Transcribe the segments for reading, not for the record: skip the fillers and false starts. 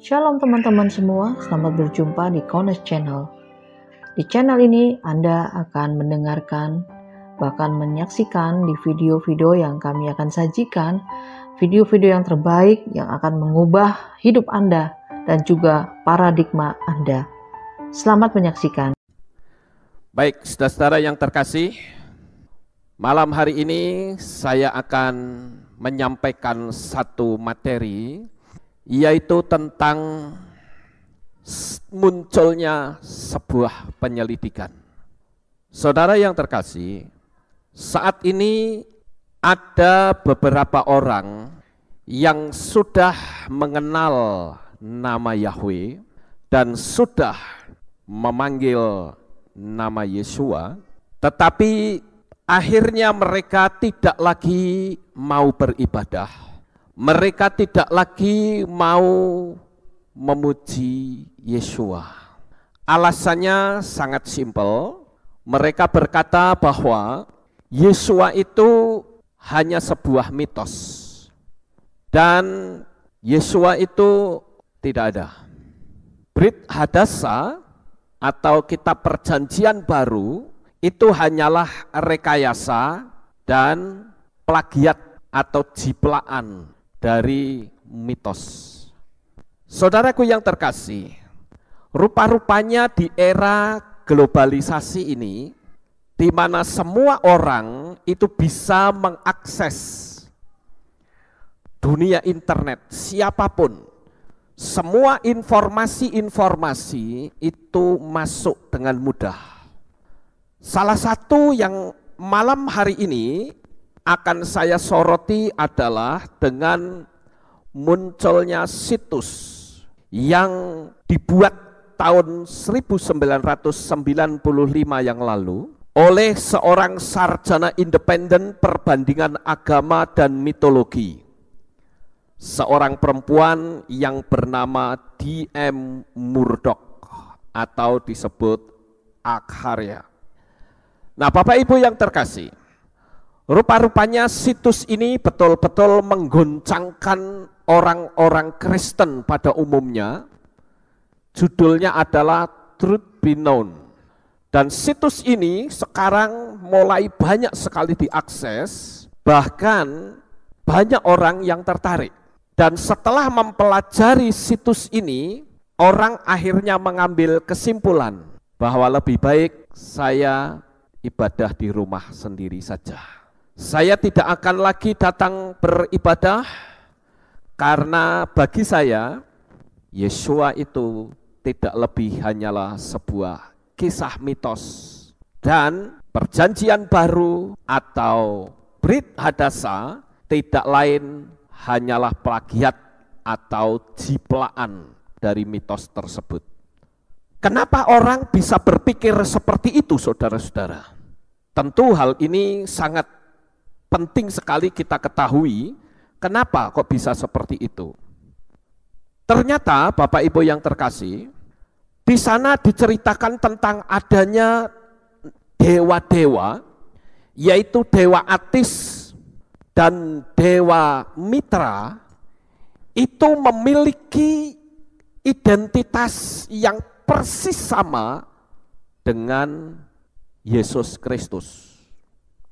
Shalom teman-teman semua, selamat berjumpa di Kones Channel. Di channel ini Anda akan mendengarkan, bahkan menyaksikan di video-video yang kami akan sajikan, video-video yang terbaik yang akan mengubah hidup Anda dan juga paradigma Anda. Selamat menyaksikan. Baik, saudara-saudara yang terkasih, malam hari ini saya akan menyampaikan satu materi, yaitu tentang munculnya sebuah penyelidikan. Saudara yang terkasih, saat ini ada beberapa orang yang sudah mengenal nama Yahweh dan sudah memanggil nama Yeshua, tetapi akhirnya mereka tidak lagi mau beribadah. Mereka tidak lagi mau memuji Yeshua. Alasannya sangat simpel. Mereka berkata bahwa Yeshua itu hanya sebuah mitos. Dan Yeshua itu tidak ada. Brit Hadasa atau kitab perjanjian baru itu hanyalah rekayasa dan plagiat atau jiplaan dari mitos. Saudaraku yang terkasih, rupa-rupanya di era globalisasi ini, di mana semua orang itu bisa mengakses dunia internet, siapapun, semua informasi-informasi itu masuk dengan mudah. Salah satu yang malam hari ini akan saya soroti adalah dengan munculnya situs yang dibuat tahun 1995 yang lalu oleh seorang sarjana independen perbandingan agama dan mitologi. Seorang perempuan yang bernama D.M. Murdoch atau disebut Akharya. Nah, Bapak Ibu yang terkasih, rupa-rupanya situs ini betul-betul menggoncangkan orang-orang Kristen pada umumnya. Judulnya adalah Truth Be Known. Dan situs ini sekarang mulai banyak sekali diakses, bahkan banyak orang yang tertarik. Dan setelah mempelajari situs ini, orang akhirnya mengambil kesimpulan bahwa lebih baik saya ibadah di rumah sendiri saja. Saya tidak akan lagi datang beribadah karena bagi saya Yeshua itu tidak lebih hanyalah sebuah kisah mitos, dan perjanjian baru atau Brit Hadasa tidak lain hanyalah plagiat atau jiplaan dari mitos tersebut. Kenapa orang bisa berpikir seperti itu, saudara-saudara? Tentu hal ini sangat penting sekali kita ketahui. Kenapa kok bisa seperti itu? Ternyata Bapak Ibu yang terkasih, di sana diceritakan tentang adanya dewa-dewa, yaitu Dewa Atis dan Dewa Mitra, itu memiliki identitas yang persis sama dengan Yesus Kristus.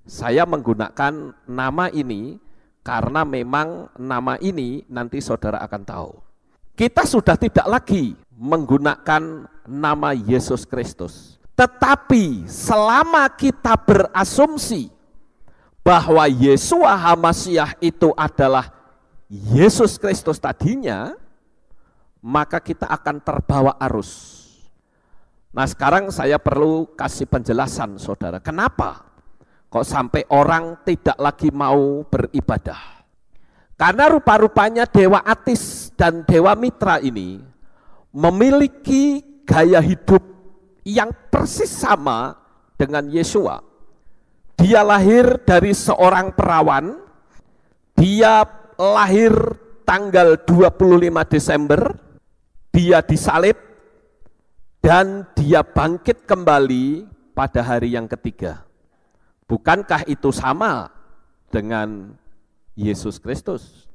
Saya menggunakan nama ini karena memang nama ini nanti saudara akan tahu. Kita sudah tidak lagi menggunakan nama Yesus Kristus. Tetapi selama kita berasumsi bahwa Yeshua HaMasyiah itu adalah Yesus Kristus tadinya, maka kita akan terbawa arus. Nah, sekarang saya perlu kasih penjelasan, saudara. Kenapa kok sampai orang tidak lagi mau beribadah? Karena rupa-rupanya Dewa Atis dan Dewa Mitra ini memiliki gaya hidup yang persis sama dengan Yeshua. Dia lahir dari seorang perawan, dia lahir tanggal 25 Desember, dia disalib, dan dia bangkit kembali pada hari yang ketiga. Bukankah itu sama dengan Yesus Kristus?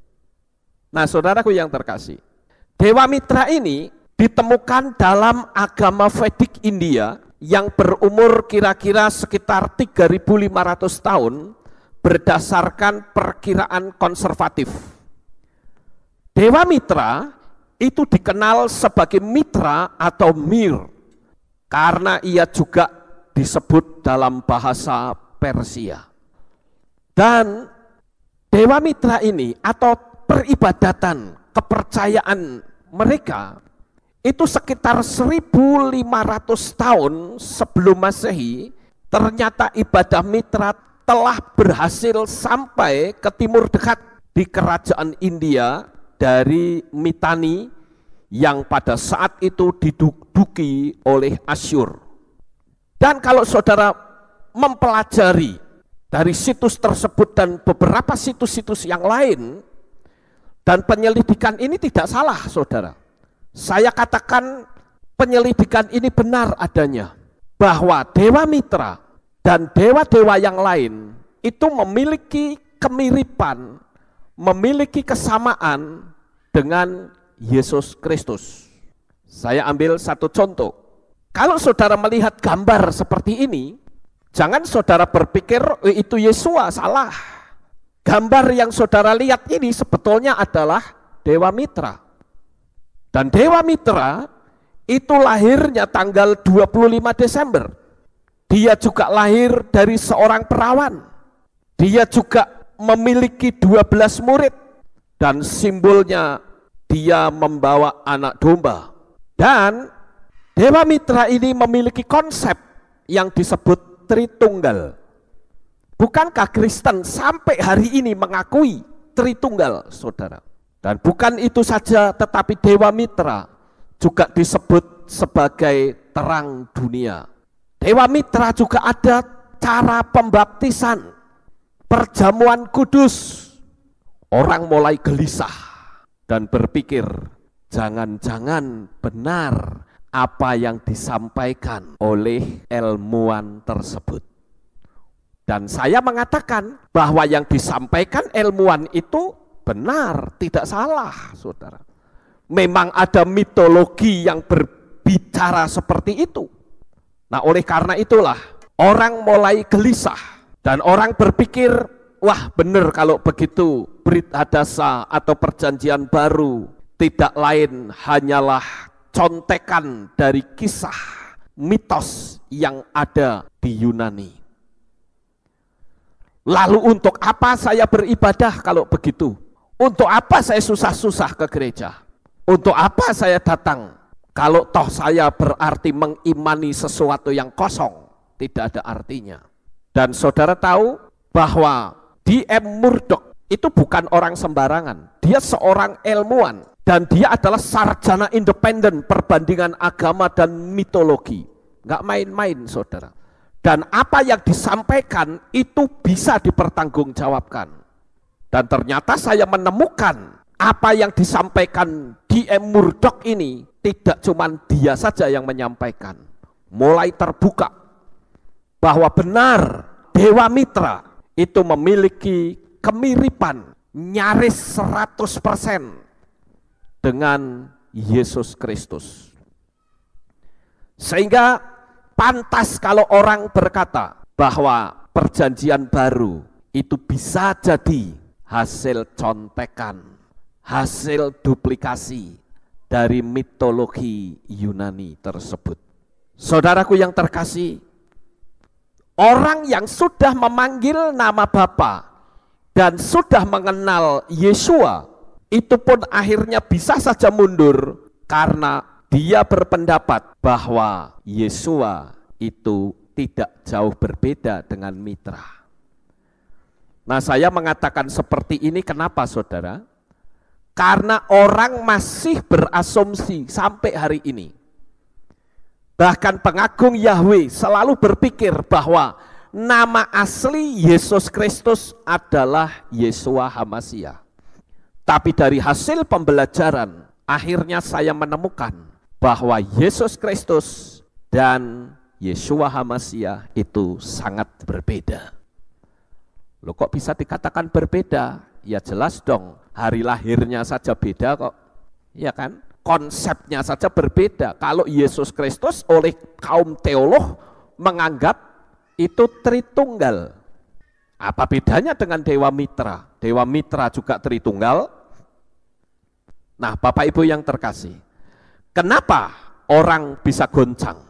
Nah, saudaraku yang terkasih, Dewa Mitra ini ditemukan dalam agama Vedic India yang berumur kira-kira sekitar 3.500 tahun berdasarkan perkiraan konservatif. Dewa Mitra itu dikenal sebagai mitra atau mir karena ia juga disebut dalam bahasa Persia. Dan Dewa Mitra ini atau peribadatan, kepercayaan mereka itu sekitar 1.500 tahun sebelum Masehi, ternyata ibadah mitra telah berhasil sampai ke timur dekat di kerajaan India dari Mitanni yang pada saat itu diduduki oleh Asyur. Dan kalau saudara mempelajari dari situs tersebut dan beberapa situs-situs yang lain, dan penyelidikan ini tidak salah saudara. Saya katakan penyelidikan ini benar adanya, bahwa Dewa Mitra dan dewa-dewa yang lain itu memiliki kemiripan, memiliki kesamaan dengan Yesus Kristus. Saya ambil satu contoh. Kalau saudara melihat gambar seperti ini, jangan saudara berpikir itu Yesua, salah. Gambar yang saudara lihat ini sebetulnya adalah Dewa Mitra. Dan Dewa Mitra itu lahirnya tanggal 25 Desember. Dia juga lahir dari seorang perawan. Dia juga memiliki 12 murid. Dan simbolnya dia membawa anak domba. Dan Dewa Mitra ini memiliki konsep yang disebut Tritunggal. Bukankah Kristen sampai hari ini mengakui Tritunggal, saudara? Dan bukan itu saja, tetapi Dewa Mitra juga disebut sebagai terang dunia. Dewa Mitra juga ada cara pembaptisan, perjamuan kudus. Orang mulai gelisah dan berpikir, jangan-jangan benar apa yang disampaikan oleh ilmuwan tersebut. Dan saya mengatakan bahwa yang disampaikan ilmuwan itu benar, tidak salah, saudara. Memang ada mitologi yang berbicara seperti itu. Nah, oleh karena itulah orang mulai gelisah dan orang berpikir, wah benar kalau begitu Brit Hadasa atau perjanjian baru tidak lain hanyalah contekan dari kisah mitos yang ada di Yunani. Lalu untuk apa saya beribadah kalau begitu? Untuk apa saya susah-susah ke gereja? Untuk apa saya datang? Kalau toh saya berarti mengimani sesuatu yang kosong, tidak ada artinya. Dan saudara tahu bahwa D.M. Murdoch itu bukan orang sembarangan. Dia seorang ilmuwan dan dia adalah sarjana independen perbandingan agama dan mitologi. Nggak main-main saudara. Dan apa yang disampaikan itu bisa dipertanggungjawabkan. Dan ternyata saya menemukan apa yang disampaikan D.M. Murdoch ini tidak cuma dia saja yang menyampaikan. Mulai terbuka bahwa benar Dewa Mitra itu memiliki kemiripan nyaris 100% dengan Yesus Kristus. Sehingga pantas kalau orang berkata bahwa perjanjian baru itu bisa jadi hasil contekan, hasil duplikasi dari mitologi Yunani tersebut. Saudaraku yang terkasih, orang yang sudah memanggil nama Bapa dan sudah mengenal Yesua, itu pun akhirnya bisa saja mundur karena dia berpendapat bahwa Yesua itu tidak jauh berbeda dengan mitra. Nah, saya mengatakan seperti ini kenapa saudara? Karena orang masih berasumsi sampai hari ini. Bahkan pengagung Yahweh selalu berpikir bahwa nama asli Yesus Kristus adalah Yeshua HaMashiach. Tapi dari hasil pembelajaran, akhirnya saya menemukan bahwa Yesus Kristus dan Yeshua HaMashiach itu sangat berbeda. Loh, kok bisa dikatakan berbeda? Ya jelas dong, hari lahirnya saja beda kok. ya kan? Konsepnya saja berbeda. Kalau Yesus Kristus oleh kaum teolog menganggap itu Tritunggal. Apa bedanya dengan Dewa Mitra? Dewa Mitra juga Tritunggal. Nah, Bapak Ibu yang terkasih, kenapa orang bisa goncang?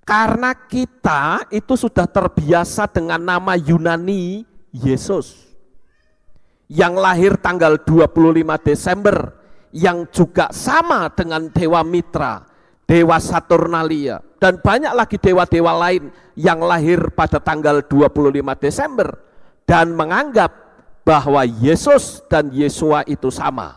Karena kita itu sudah terbiasa dengan nama Yunani Yesus, yang lahir tanggal 25 Desember, yang juga sama dengan Dewa Mitra, Dewa Saturnalia, dan banyak lagi dewa-dewa lain yang lahir pada tanggal 25 Desember, dan menganggap bahwa Yesus dan Yesua itu sama.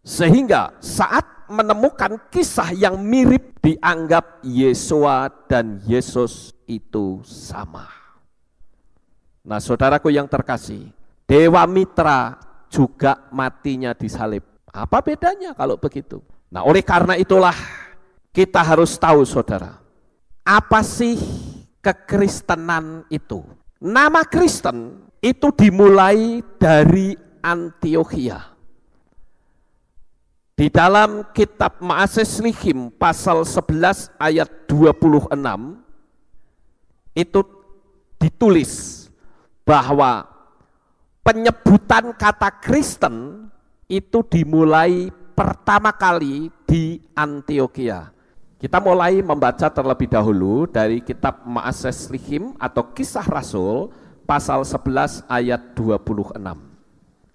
Sehingga saat menemukan kisah yang mirip, dianggap Yesua dan Yesus itu sama. Nah, saudaraku yang terkasih, Dewa Mitra juga matinya disalib. Apa bedanya kalau begitu? Nah, oleh karena itulah kita harus tahu, saudara, apa sih kekristenan itu? Nama Kristen itu dimulai dari Antiokhia. Di dalam kitab Maases Lihim pasal 11 ayat 26 itu ditulis bahwa penyebutan kata Kristen itu dimulai pertama kali di Antiokhia. Kita mulai membaca terlebih dahulu dari kitab Maases Lihim atau Kisah Rasul pasal 11 ayat 26.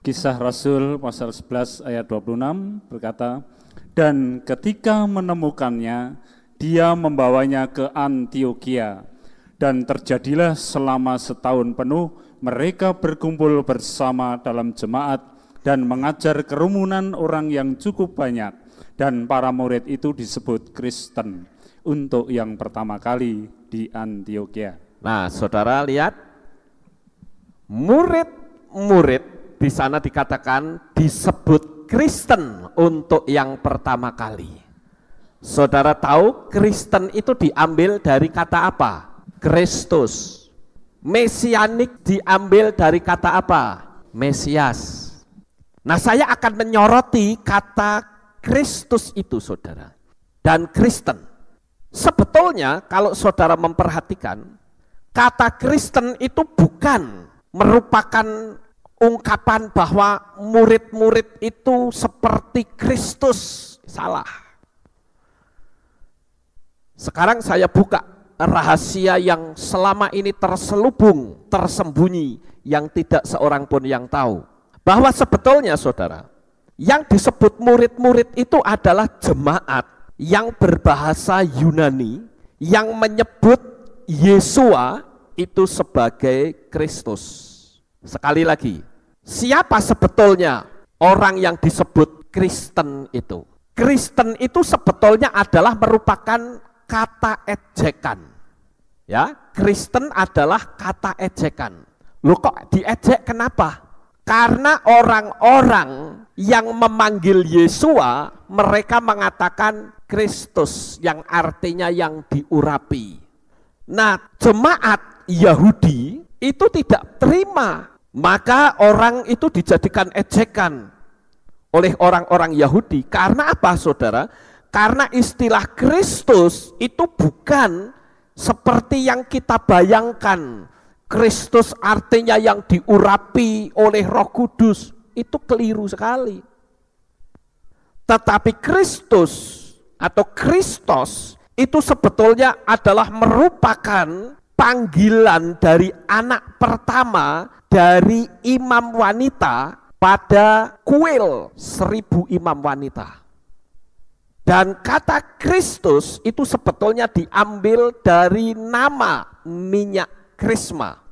Kisah Rasul pasal 11 ayat 26 berkata, dan ketika menemukannya, dia membawanya ke Antiokhia, dan terjadilah selama setahun penuh mereka berkumpul bersama dalam jemaat dan mengajar kerumunan orang yang cukup banyak, dan para murid itu disebut Kristen untuk yang pertama kali di Antiokhia. Nah, saudara lihat, murid-murid di sana dikatakan disebut Kristen untuk yang pertama kali. Saudara tahu Kristen itu diambil dari kata apa? Kristus. Mesianik diambil dari kata apa? Mesias. Nah, saya akan menyoroti kata Kristus itu, saudara. Dan Kristen. Sebetulnya kalau saudara memperhatikan, kata Kristen itu bukan merupakan ungkapan bahwa murid-murid itu seperti Kristus. Salah. Sekarang saya buka rahasia yang selama ini terselubung, tersembunyi, yang tidak seorang pun yang tahu. Bahwa sebetulnya, saudara, yang disebut murid-murid itu adalah jemaat yang berbahasa Yunani, yang menyebut Yesua itu sebagai Kristus. Sekali lagi, siapa sebetulnya orang yang disebut Kristen itu? Kristen itu sebetulnya adalah merupakan kata ejekan. Ya, Kristen adalah kata ejekan. Loh, kok diejek kenapa? Karena orang-orang yang memanggil Yesua, mereka mengatakan Kristus, yang artinya yang diurapi. Nah, jemaat Yahudi itu tidak terima. Maka orang itu dijadikan ejekan oleh orang-orang Yahudi. Karena apa, saudara? Karena istilah Kristus itu bukan seperti yang kita bayangkan. Kristus artinya yang diurapi oleh Roh Kudus. Itu keliru sekali. Tetapi Kristus atau Kristos itu sebetulnya adalah merupakan panggilan dari anak pertama dari imam wanita pada kuil 1000 imam wanita. Dan kata Kristus itu sebetulnya diambil dari nama minyak krisma.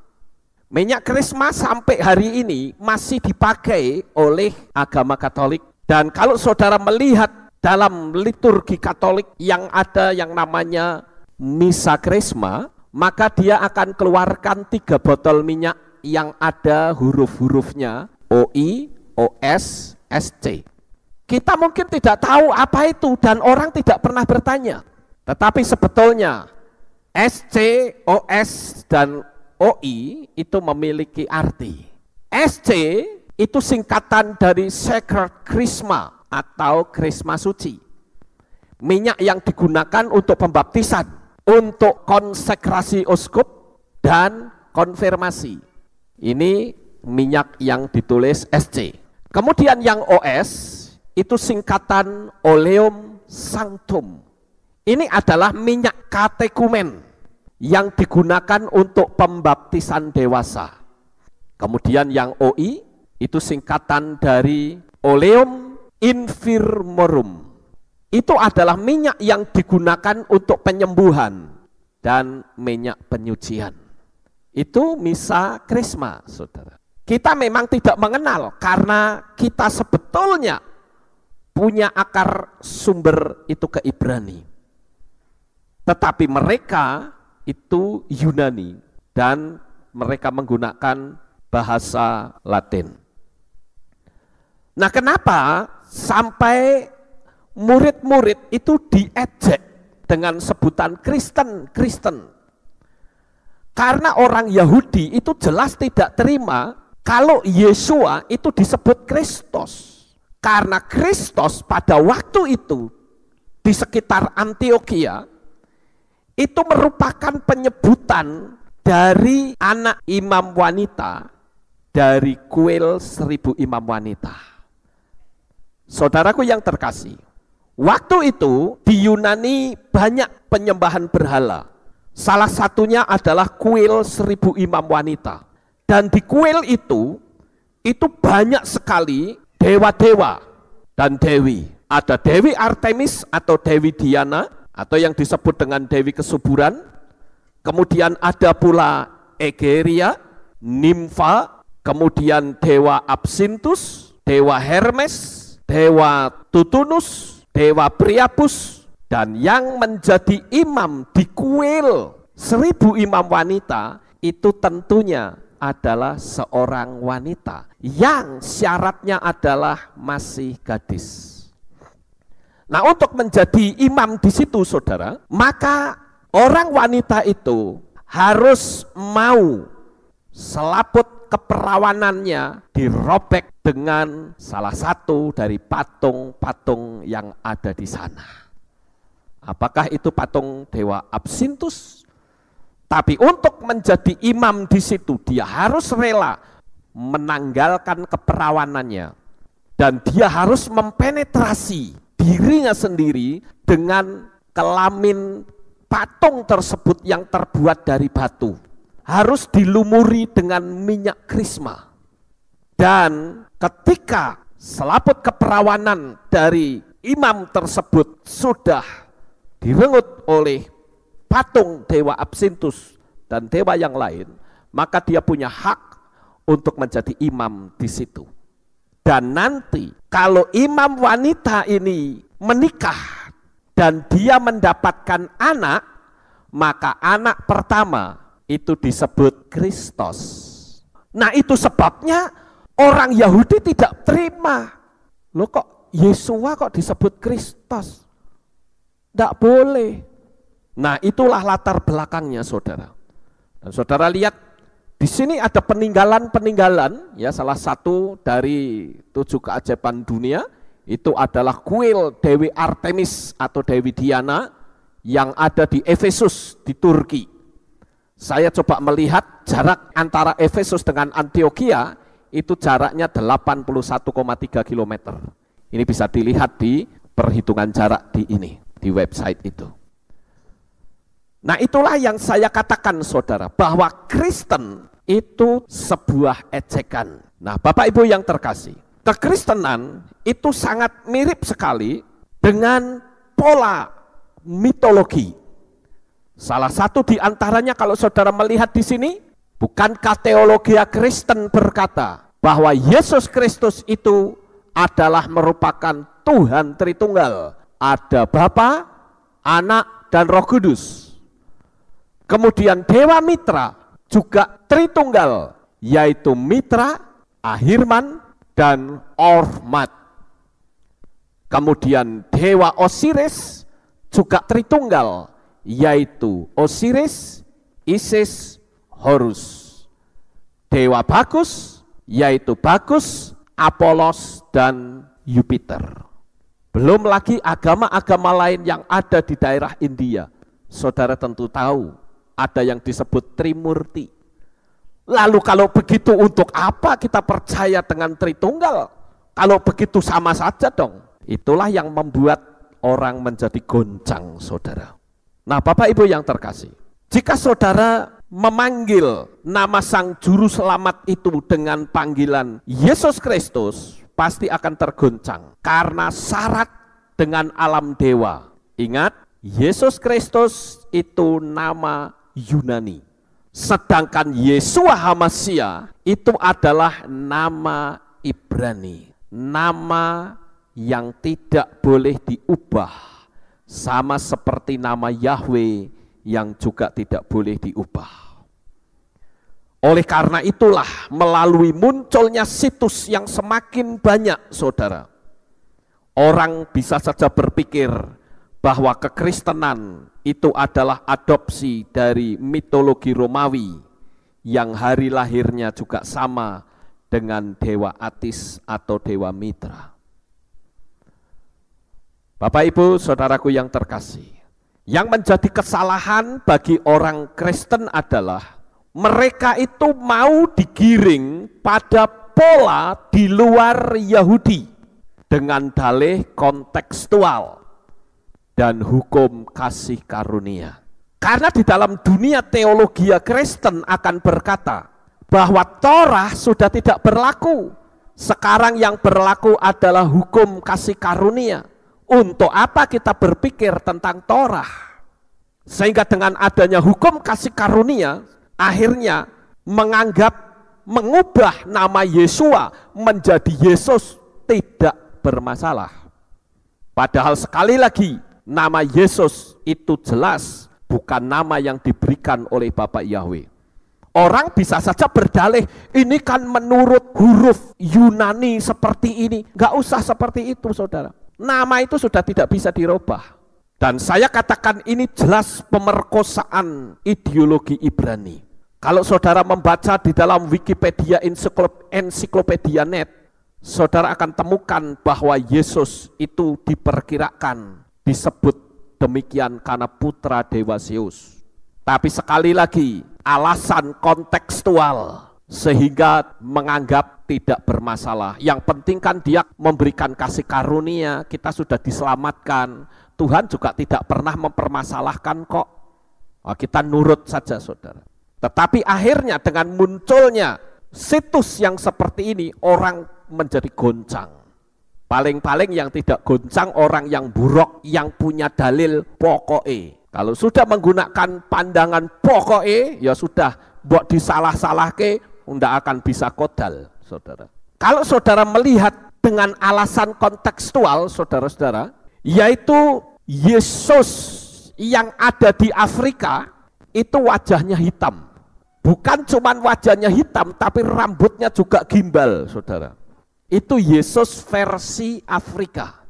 Minyak krisma sampai hari ini masih dipakai oleh agama Katolik. Dan kalau saudara melihat dalam liturgi Katolik yang ada yang namanya misa krisma, maka dia akan keluarkan 3 botol minyak yang ada huruf-hurufnya OI, OS, SC. Kita mungkin tidak tahu apa itu dan orang tidak pernah bertanya. Tetapi sebetulnya SC, OS, dan OI itu memiliki arti. SC itu singkatan dari Sacred Chrisma atau krisma suci. Minyak yang digunakan untuk pembaptisan, untuk konsekrasi uskup dan konfirmasi. Ini minyak yang ditulis SC. Kemudian yang OS itu singkatan Oleum Sanctum. Ini adalah minyak katekumen yang digunakan untuk pembaptisan dewasa. Kemudian yang OI itu singkatan dari Oleum Infirmorum. Itu adalah minyak yang digunakan untuk penyembuhan dan minyak penyucian. Itu misa krisma, saudara. Kita memang tidak mengenal karena kita sebetulnya punya akar sumber itu ke Ibrani. Tetapi mereka itu Yunani dan mereka menggunakan bahasa Latin. Nah, kenapa sampai murid-murid itu diejek dengan sebutan Kristen? Karena orang Yahudi itu jelas tidak terima kalau Yesua itu disebut Kristus. Karena Kristus pada waktu itu di sekitar Antiokhia itu merupakan penyebutan dari anak imam wanita dari kuil 1000 imam wanita. Saudaraku yang terkasih, waktu itu di Yunani banyak penyembahan berhala. Salah satunya adalah kuil 1000 imam wanita. Dan di kuil itu banyak sekali dewa-dewa dan dewi. Ada Dewi Artemis atau Dewi Diana, atau yang disebut dengan Dewi Kesuburan. Kemudian ada pula Egeria, Nimfa, kemudian Dewa Absinthus, Dewa Hermes, Dewa Tutunus, Dewa Priapus, dan yang menjadi imam di kuil 1000 imam wanita itu tentunya adalah seorang wanita yang syaratnya adalah masih gadis. Nah, untuk menjadi imam di situ, saudara, maka orang wanita itu harus mau selaput keperawanannya dirobek dengan salah satu dari patung-patung yang ada di sana. Apakah itu patung Dewa Absinthus? Tapi untuk menjadi imam di situ dia harus rela menanggalkan keperawanannya dan dia harus mempenetrasi dirinya sendiri dengan kelamin patung tersebut yang terbuat dari batu. Harus dilumuri dengan minyak krisma. Dan ketika selaput keperawanan dari imam tersebut sudah direngut oleh patung Dewa Absinthus dan dewa yang lain, maka dia punya hak untuk menjadi imam di situ. Dan nanti kalau imam wanita ini menikah dan dia mendapatkan anak, maka anak pertama itu disebut Kristus. Nah, itu sebabnya orang Yahudi tidak terima. Loh, kok Yesua kok disebut Kristus? Tidak boleh. Nah, itulah latar belakangnya, saudara. Dan saudara lihat di sini ada peninggalan-peninggalan, ya, salah satu dari 7 keajaiban dunia itu adalah kuil Dewi Artemis atau Dewi Diana yang ada di Efesus di Turki. Saya coba melihat jarak antara Efesus dengan Antiokhia itu jaraknya 81,3 km. Ini bisa dilihat di perhitungan jarak di website itu. Nah, itulah yang saya katakan, saudara, bahwa Kristen itu sebuah ejekan. Nah, Bapak Ibu yang terkasih, kekristenan itu sangat mirip sekali dengan pola mitologi. Salah satu di antaranya kalau saudara melihat di sini, bukankah teologia Kristen berkata bahwa Yesus Kristus itu adalah merupakan Tuhan Tritunggal. Ada Bapa, Anak, dan Roh Kudus. Kemudian Dewa Mitra juga Tritunggal, yaitu Mitra, Ahirman, dan Ormat. Kemudian Dewa Osiris juga Tritunggal, yaitu Osiris, Isis, Horus. Dewa Bagus, yaitu Bagus, Apolos, dan Jupiter. Belum lagi agama-agama lain yang ada di daerah India. Saudara tentu tahu, ada yang disebut Trimurti. Lalu kalau begitu untuk apa kita percaya dengan Tritunggal? Kalau begitu sama saja dong. Itulah yang membuat orang menjadi goncang, saudara. Nah, Bapak Ibu yang terkasih, jika saudara memanggil nama Sang Juru Selamat itu dengan panggilan Yesus Kristus, pasti akan tergoncang karena syarat dengan alam dewa. Ingat, Yesus Kristus itu nama Yunani, sedangkan Yeshua HaMasyiah itu adalah nama Ibrani, nama yang tidak boleh diubah, sama seperti nama Yahweh yang juga tidak boleh diubah. Oleh karena itulah melalui munculnya situs yang semakin banyak, saudara, orang bisa saja berpikir bahwa kekristenan itu adalah adopsi dari mitologi Romawi yang hari lahirnya juga sama dengan dewa Atis atau dewa Mitra. Bapak Ibu, saudaraku yang terkasih, yang menjadi kesalahan bagi orang Kristen adalah mereka itu mau digiring pada pola di luar Yahudi dengan dalih kontekstual dan hukum kasih karunia. Karena di dalam dunia teologi Kristen akan berkata bahwa Torah sudah tidak berlaku. Sekarang yang berlaku adalah hukum kasih karunia. Untuk apa kita berpikir tentang Torah? Sehingga dengan adanya hukum kasih karunia, akhirnya mengubah nama Yeshua menjadi Yesus tidak bermasalah. Padahal sekali lagi, nama Yesus itu jelas bukan nama yang diberikan oleh Bapak Yahweh. Orang bisa saja berdalih, ini kan menurut huruf Yunani seperti ini. Gak usah seperti itu, saudara. Nama itu sudah tidak bisa dirubah. Dan saya katakan ini jelas pemerkosaan ideologi Ibrani. Kalau saudara membaca di dalam Wikipedia Ensiklopedia Net, saudara akan temukan bahwa Yesus itu diperkirakan disebut demikian karena putra Dewa Zeus. Tapi sekali lagi, alasan kontekstual sehingga menganggap tidak bermasalah. Yang penting kan dia memberikan kasih karunia, kita sudah diselamatkan. Tuhan juga tidak pernah mempermasalahkan kok. Kita nurut saja, saudara. Tetapi akhirnya dengan munculnya situs yang seperti ini, orang menjadi goncang. Paling-paling yang tidak goncang orang yang buruk, yang punya dalil pokoknya. Kalau sudah menggunakan pandangan pokoknya, ya sudah, buat disalah-salahke, tidak akan bisa kodal, saudara. Kalau saudara melihat dengan alasan kontekstual, saudara-saudara, yaitu Yesus yang ada di Afrika, itu wajahnya hitam. Bukan cuma wajahnya hitam, tapi rambutnya juga gimbal, saudara. Itu Yesus versi Afrika.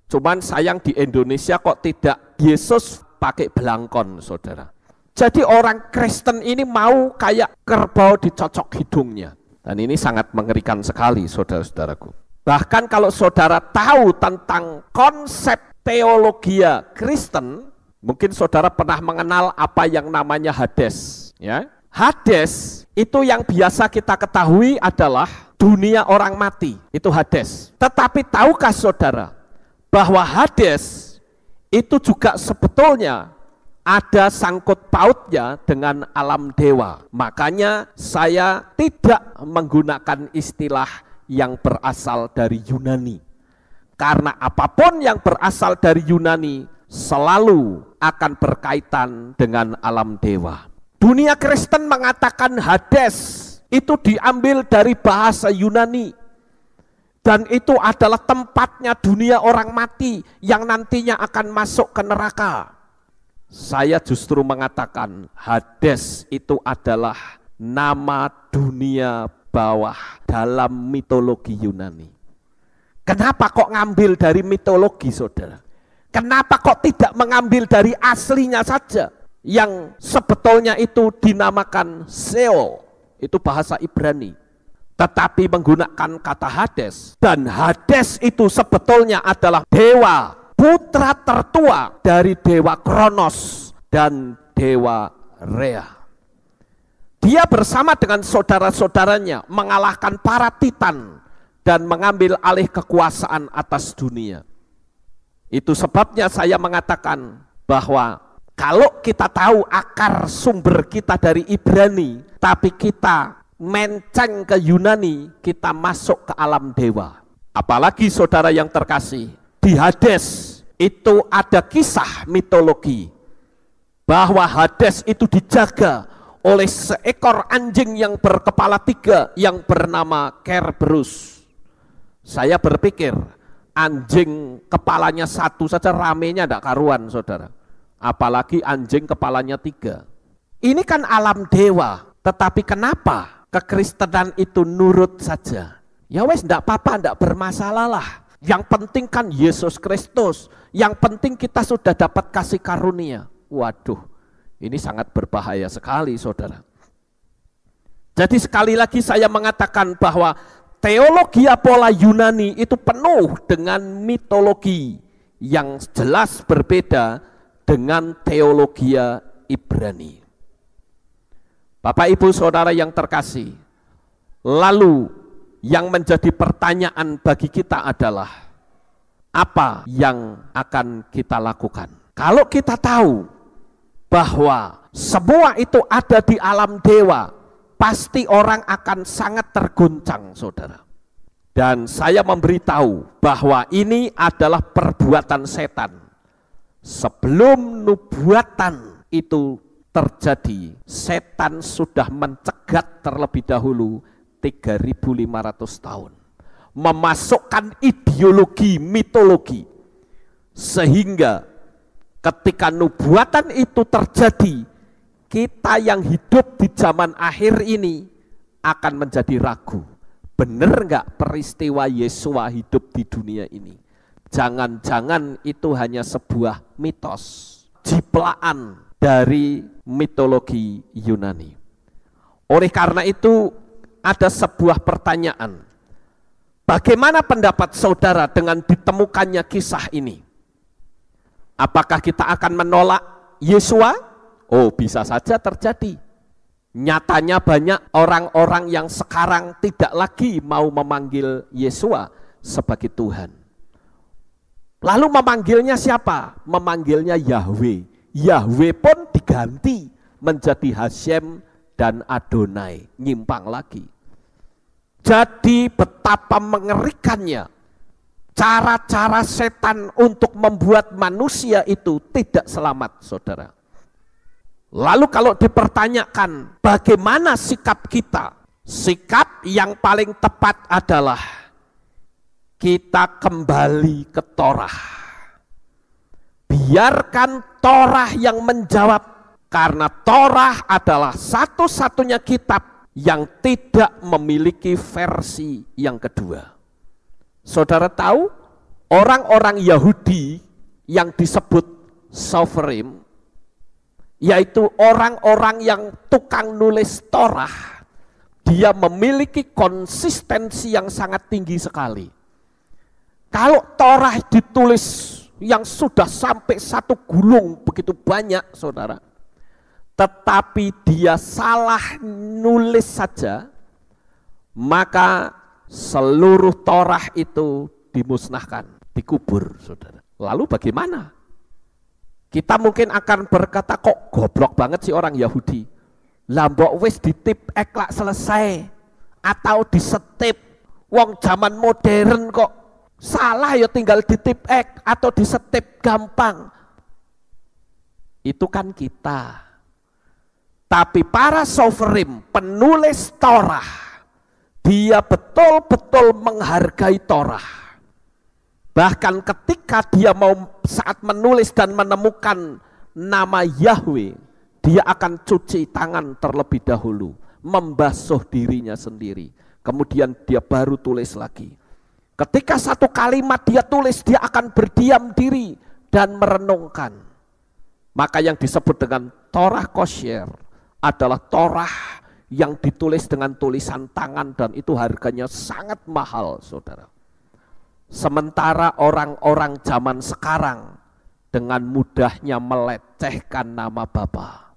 Cuman sayang di Indonesia kok tidak Yesus pakai belangkon, saudara. Jadi orang Kristen ini mau kayak kerbau dicocok hidungnya. Dan ini sangat mengerikan sekali, saudara-saudaraku. Bahkan kalau saudara tahu tentang konsep teologi Kristen, mungkin saudara pernah mengenal apa yang namanya Hades. Ya, Hades itu yang biasa kita ketahui adalah dunia orang mati, itu Hades. Tetapi tahukah saudara bahwa Hades itu juga sebetulnya ada sangkut pautnya dengan alam dewa. Makanya saya tidak menggunakan istilah yang berasal dari Yunani. Karena apapun yang berasal dari Yunani selalu akan berkaitan dengan alam dewa. Dunia Kristen mengatakan Hades itu diambil dari bahasa Yunani. Dan itu adalah tempatnya dunia orang mati yang nantinya akan masuk ke neraka. Saya justru mengatakan Hades itu adalah nama dunia bawah dalam mitologi Yunani. Kenapa kok ngambil dari mitologi, saudara? Kenapa kok tidak mengambil dari aslinya saja? Yang sebetulnya itu dinamakan Sheol, itu bahasa Ibrani. tetapi menggunakan kata Hades. Dan Hades itu sebetulnya adalah dewa, putra tertua dari dewa Kronos dan dewa Rea. Dia bersama dengan saudara-saudaranya mengalahkan para titan dan mengambil alih kekuasaan atas dunia. Itu sebabnya saya mengatakan bahwa kalau kita tahu akar sumber kita dari Ibrani, tapi kita menceng ke Yunani, kita masuk ke alam dewa. Apalagi saudara yang terkasih, di Hades itu ada kisah mitologi bahwa Hades itu dijaga oleh seekor anjing yang berkepala 3 yang bernama Kerberus. Saya berpikir anjing kepalanya 1 saja ramenya tidak karuan, saudara. Apalagi anjing kepalanya 3. Ini kan alam dewa, tetapi kenapa kekristenan itu nurut saja? Ya wes, tidak apa-apa, tidak bermasalah lah. Yang penting kan Yesus Kristus, yang penting kita sudah dapat kasih karunia. Waduh, ini sangat berbahaya sekali, saudara. Jadi sekali lagi saya mengatakan bahwa teologi pola Yunani itu penuh dengan mitologi yang jelas berbeda dengan teologi Ibrani. Bapak Ibu Saudara yang terkasih, lalu yang menjadi pertanyaan bagi kita adalah apa yang akan kita lakukan? Kalau kita tahu bahwa semua itu ada di alam dewa, pasti orang akan sangat terguncang, saudara. Dan saya memberitahu bahwa ini adalah perbuatan setan. Sebelum nubuatan itu terjadi, setan sudah mencegat terlebih dahulu 3.500 tahun. Memasukkan ideologi, mitologi. Sehingga ketika nubuatan itu terjadi, kita yang hidup di zaman akhir ini akan menjadi ragu. Benar enggak peristiwa Yesua hidup di dunia ini? Jangan-jangan itu hanya sebuah mitos, ciplaan dari mitologi Yunani. Oleh karena itu ada sebuah pertanyaan. Bagaimana pendapat saudara dengan ditemukannya kisah ini? Apakah kita akan menolak Yesua? Oh, bisa saja terjadi. Nyatanya banyak orang-orang yang sekarang tidak lagi mau memanggil Yesua sebagai Tuhan. Lalu memanggilnya siapa? Memanggilnya Yahweh. Yahweh pun diganti menjadi Hashem dan Adonai, nyimpang lagi. Jadi betapa mengerikannya cara-cara setan untuk membuat manusia itu tidak selamat, saudara. Lalu kalau dipertanyakan bagaimana sikap kita, sikap yang paling tepat adalah kita kembali ke Torah. Biarkan Torah yang menjawab, karena Torah adalah satu-satunya kitab yang tidak memiliki versi yang kedua. Saudara tahu, orang-orang Yahudi yang disebut Sopherim, yaitu orang-orang yang tukang nulis Torah, dia memiliki konsistensi yang sangat tinggi sekali. Kalau Torah ditulis yang sudah sampai 1 gulung begitu banyak, saudara, tetapi dia salah nulis saja, maka seluruh Torah itu dimusnahkan, dikubur, saudara. Lalu bagaimana? Kita mungkin akan berkata, kok goblok banget sih orang Yahudi. Lambok wis ditip eklak selesai, atau disetip. Wong zaman modern kok salah ya tinggal ditip ek atau disetip gampang. Itu kan kita. Tapi para Sopherim, penulis Torah, dia betul-betul menghargai Torah. Bahkan ketika dia mau saat menulis dan menemukan nama Yahweh, dia akan cuci tangan terlebih dahulu, membasuh dirinya sendiri. Kemudian dia baru tulis lagi. Ketika satu kalimat dia tulis, dia akan berdiam diri dan merenungkan. Maka yang disebut dengan Torah Kosher adalah Torah yang ditulis dengan tulisan tangan dan itu harganya sangat mahal, saudara. Sementara orang-orang zaman sekarang dengan mudahnya melecehkan nama Bapa.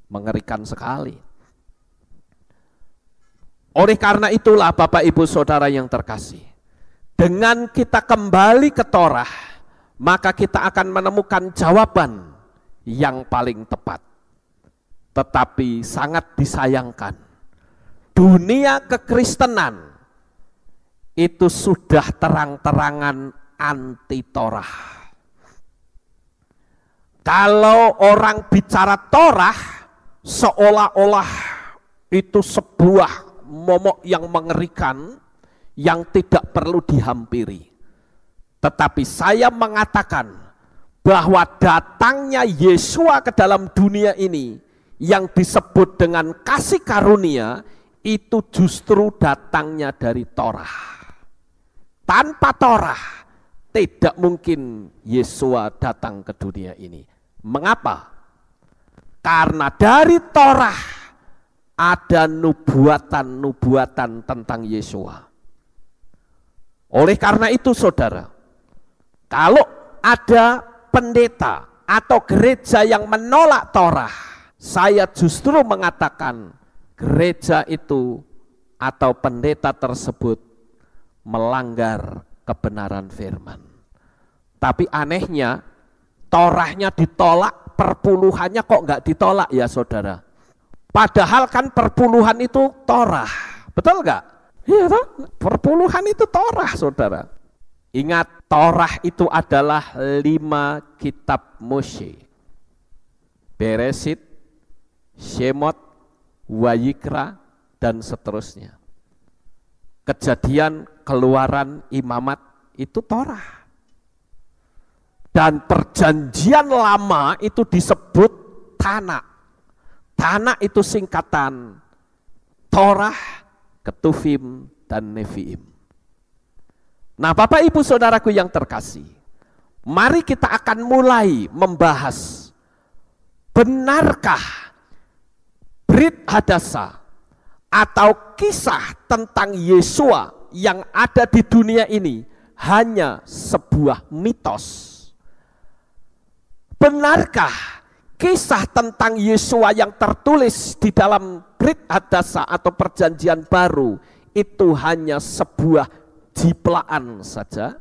Mengerikan sekali. Oleh karena itulah Bapak Ibu Saudara yang terkasih, dengan kita kembali ke Torah, maka kita akan menemukan jawaban yang paling tepat. Tetapi sangat disayangkan, dunia kekristenan itu sudah terang-terangan anti Torah. Kalau orang bicara Torah, seolah-olah itu sebuah momok yang mengerikan, yang tidak perlu dihampiri. Tetapi saya mengatakan bahwa datangnya Yesua ke dalam dunia ini yang disebut dengan kasih karunia itu justru datangnya dari Torah. Tanpa Torah tidak mungkin Yesua datang ke dunia ini. Mengapa? Karena dari Torah ada nubuatan-nubuatan tentang Yesua. Oleh karena itu saudara, kalau ada pendeta atau gereja yang menolak Torah, saya justru mengatakan gereja itu atau pendeta tersebut melanggar kebenaran firman. Tapi anehnya, Torahnya ditolak, perpuluhannya kok enggak ditolak ya saudara? Padahal kan perpuluhan itu Torah, betul enggak? Iya toh? Perpuluhan itu Torah saudara. Ingat, Torah itu adalah 5 kitab Moshe. Beresit, Shemot, Wayikra, dan seterusnya. Kejadian, Keluaran, Imamat, itu Torah. Dan perjanjian lama itu disebut Tanakh. Tanakh itu singkatan Torah, Ketuvim, dan Neviim. Nah Bapak Ibu Saudaraku yang terkasih, mari kita akan mulai membahas, benarkah Brit Hadasa atau kisah tentang Yesua yang ada di dunia ini hanya sebuah mitos? Benarkah kisah tentang Yesua yang tertulis di dalam Brit Hadasa atau perjanjian baru itu hanya sebuah jiplaan saja?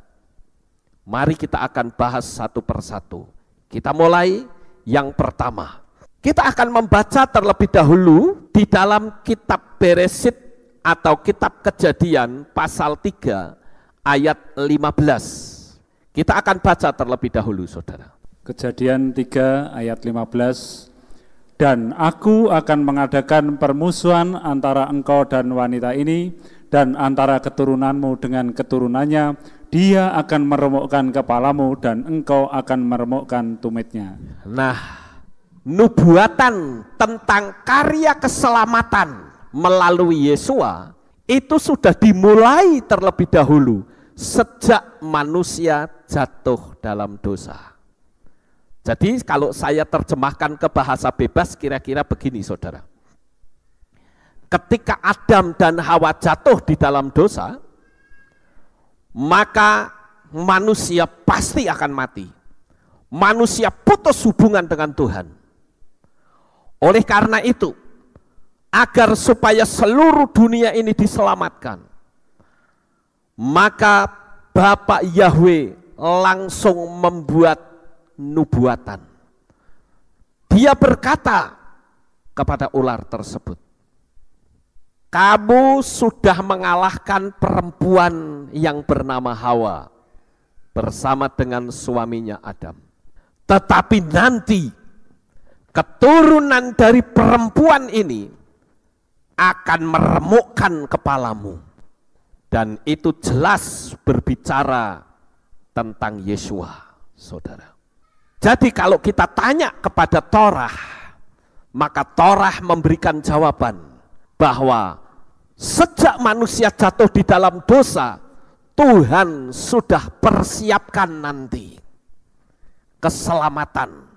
Mari kita akan bahas satu persatu. Kita mulai yang pertama. Kita akan membaca terlebih dahulu di dalam kitab Beresit atau kitab Kejadian pasal 3 ayat 15. Kita akan baca terlebih dahulu saudara. Kejadian 3 ayat 15. Dan aku akan mengadakan permusuhan antara engkau dan wanita ini, dan antara keturunanmu dengan keturunannya. Dia akan meremukkan kepalamu dan engkau akan meremukkan tumitnya. Nah, nubuatan tentang karya keselamatan melalui Yesua itu sudah dimulai terlebih dahulu sejak manusia jatuh dalam dosa. Jadi kalau saya terjemahkan ke bahasa bebas kira-kira begini saudara. Ketika Adam dan Hawa jatuh di dalam dosa, maka manusia pasti akan mati. Manusia putus hubungan dengan Tuhan. Oleh karena itu, agar supaya seluruh dunia ini diselamatkan, maka Bapa Yahweh langsung membuat nubuatan. Dia berkata kepada ular tersebut, kamu sudah mengalahkan perempuan yang bernama Hawa bersama dengan suaminya Adam. Tetapi nanti keturunan dari perempuan ini akan meremukkan kepalamu. Dan itu jelas berbicara tentang Yesua, saudara. Jadi kalau kita tanya kepada Torah, maka Torah memberikan jawaban bahwa sejak manusia jatuh di dalam dosa, Tuhan sudah persiapkan nanti keselamatan.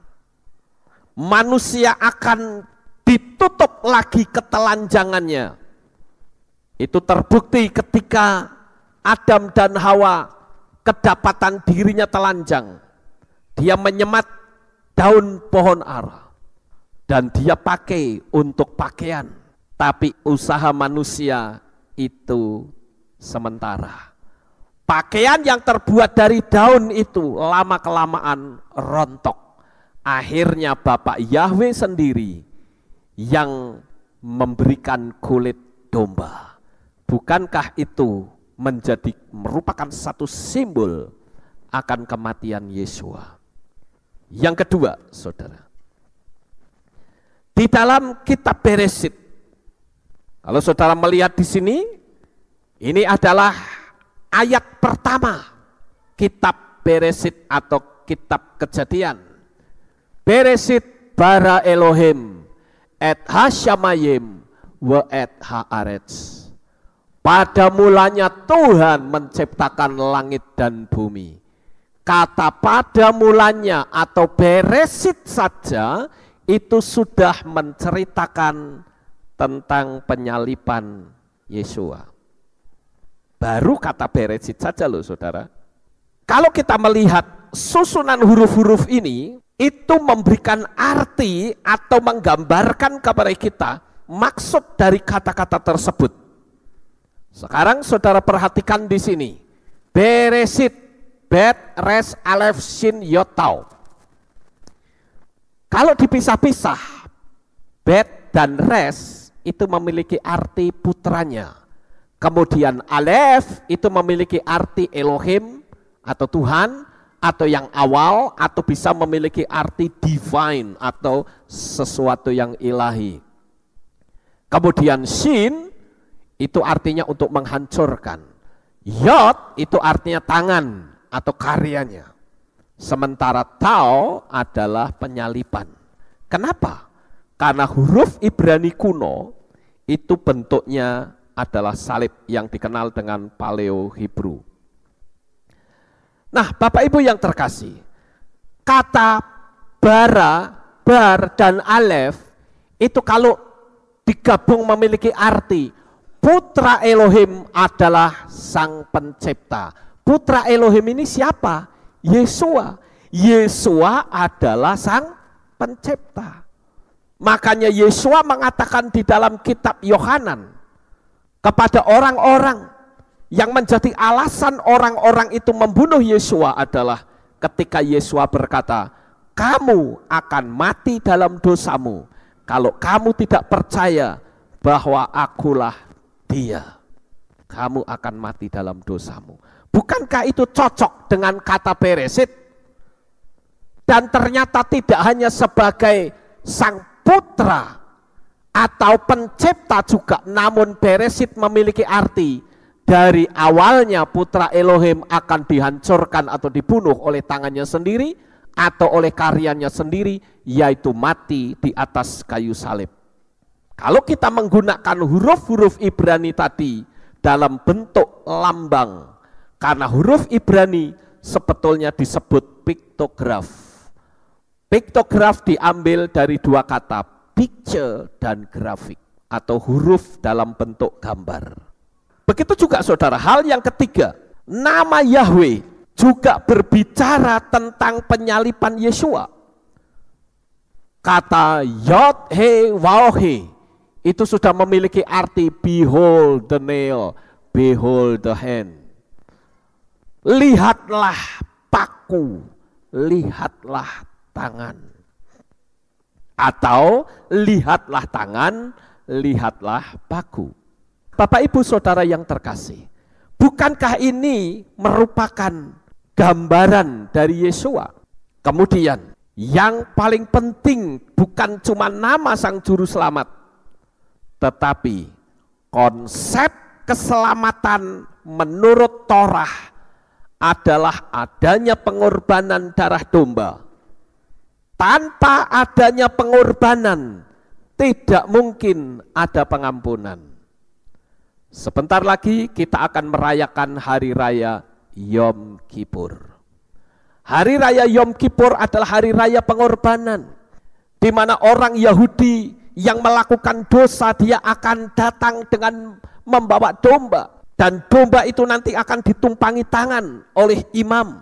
Manusia akan dituntut ditutup lagi ketelanjangannya. Itu terbukti ketika Adam dan Hawa kedapatan dirinya telanjang. Dia menyemat daun pohon ara dan dia pakai untuk pakaian. Tapi usaha manusia itu sementara. Pakaian yang terbuat dari daun itu lama-kelamaan rontok. Akhirnya Bapak Yahweh sendiri yang memberikan kulit domba. Bukankah itu merupakan satu simbol akan kematian Yesua? Yang kedua, saudara, di dalam kitab Beresit, kalau saudara melihat di sini, ini adalah ayat pertama kitab Beresit atau kitab Kejadian. Beresit bara Elohim et hasyamayim wa et haaretz. Pada mulanya Tuhan menciptakan langit dan bumi. Kata pada mulanya atau Beresit saja itu sudah menceritakan tentang penyaliban Yesua. Baru kata Beresit saja loh saudara. Kalau kita melihat susunan huruf-huruf ini, itu memberikan arti atau menggambarkan kepada kita maksud dari kata-kata tersebut. Sekarang saudara perhatikan di sini. Beresit, bet, res, alef, shin, yot, tau. Kalau dipisah-pisah, bet dan res itu memiliki arti putranya. Kemudian alef itu memiliki arti Elohim atau Tuhan, atau yang awal, atau bisa memiliki arti divine atau sesuatu yang ilahi. Kemudian shin itu artinya untuk menghancurkan. Yod itu artinya tangan atau karyanya. Sementara tau adalah penyaliban. Kenapa? Karena huruf Ibrani kuno itu bentuknya adalah salib yang dikenal dengan Paleo Hebrew. Nah, Bapak Ibu yang terkasih, kata bara, bar, dan alef itu kalau digabung memiliki arti Putra Elohim adalah sang pencipta. Putra Elohim ini siapa? Yesua. Yesua adalah sang pencipta. Makanya Yesua mengatakan di dalam kitab Yohanan kepada orang-orang yang menjadi alasan orang-orang itu membunuh Yesua adalah ketika Yesua berkata, kamu akan mati dalam dosamu kalau kamu tidak percaya bahwa akulah Dia. Kamu akan mati dalam dosamu. Bukankah itu cocok dengan kata Beresit? Dan ternyata tidak hanya sebagai sang putra atau pencipta juga, namun Beresit memiliki arti dari awalnya putra Elohim akan dihancurkan atau dibunuh oleh tangannya sendiri atau oleh karyanya sendiri, yaitu mati di atas kayu salib. Kalau kita menggunakan huruf-huruf Ibrani tadi dalam bentuk lambang, karena huruf Ibrani sebetulnya disebut piktograf. Piktograf diambil dari dua kata, picture dan grafik, atau huruf dalam bentuk gambar. Begitu juga saudara, hal yang ketiga, nama Yahweh juga berbicara tentang penyaliban Yesua. Kata Yod He Waw He itu sudah memiliki arti behold the nail, behold the hand. Lihatlah paku, lihatlah tangan. Atau lihatlah tangan, lihatlah paku. Bapak Ibu Saudara yang terkasih, bukankah ini merupakan gambaran dari Yesua? Kemudian yang paling penting bukan cuma nama sang juru selamat, tetapi konsep keselamatan menurut Torah adalah adanya pengorbanan darah domba. Tanpa adanya pengorbanan, tidak mungkin ada pengampunan. Sebentar lagi kita akan merayakan hari raya Yom Kippur. Hari raya Yom Kippur adalah hari raya pengorbanan, di mana orang Yahudi yang melakukan dosa, dia akan datang dengan membawa domba. Dan domba itu nanti akan ditumpangi tangan oleh imam.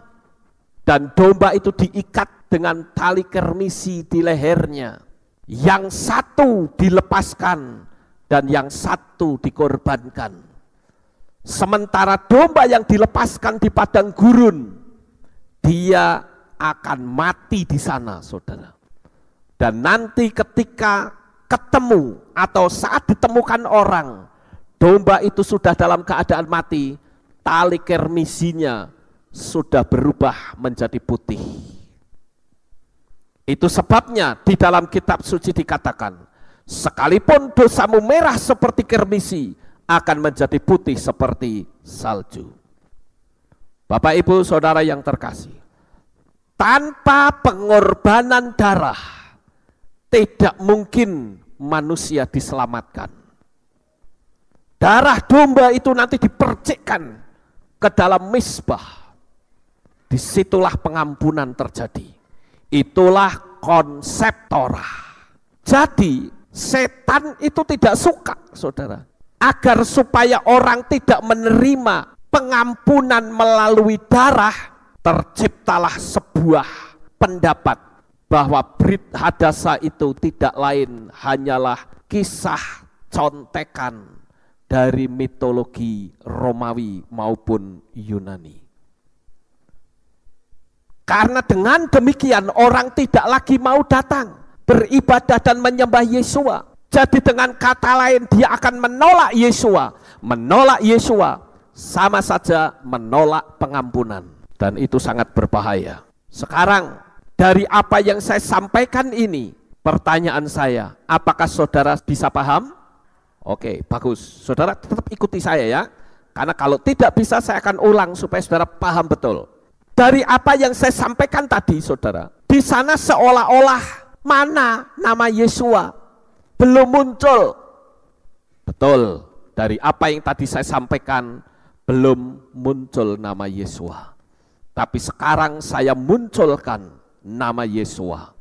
Dan domba itu diikat dengan tali kermisi di lehernya. Yang satu dilepaskan dan yang satu dikorbankan. Sementara domba yang dilepaskan di padang gurun, dia akan mati di sana, saudara. Dan nanti ketika ketemu atau saat ditemukan orang, domba itu sudah dalam keadaan mati, tali kermisinya sudah berubah menjadi putih. Itu sebabnya di dalam kitab suci dikatakan, sekalipun dosamu merah seperti kermisi, akan menjadi putih seperti salju. Bapak, Ibu, Saudara yang terkasih, tanpa pengorbanan darah, tidak mungkin manusia diselamatkan. Darah domba itu nanti dipercikkan ke dalam mizbah. Disitulah pengampunan terjadi. Itulah konsep Torah. Jadi setan itu tidak suka, saudara, agar supaya orang tidak menerima pengampunan melalui darah, terciptalah sebuah pendapat bahwa Brit Hadasa itu tidak lain hanyalah kisah contekan dari mitologi Romawi maupun Yunani. Karena dengan demikian orang tidak lagi mau datang beribadah dan menyembah Yesua. Jadi dengan kata lain dia akan menolak Yesua. Menolak Yesua sama saja menolak pengampunan. Dan itu sangat berbahaya. Sekarang dari apa yang saya sampaikan ini, pertanyaan saya, apakah saudara bisa paham? Oke, bagus. Saudara tetap ikuti saya ya. Karena kalau tidak bisa saya akan ulang supaya saudara paham betul. Dari apa yang saya sampaikan tadi, saudara, di sana seolah-olah mana nama Yesua belum muncul. Betul, dari apa yang tadi saya sampaikan belum muncul nama Yesua. Tapi sekarang saya munculkan nama Yesua.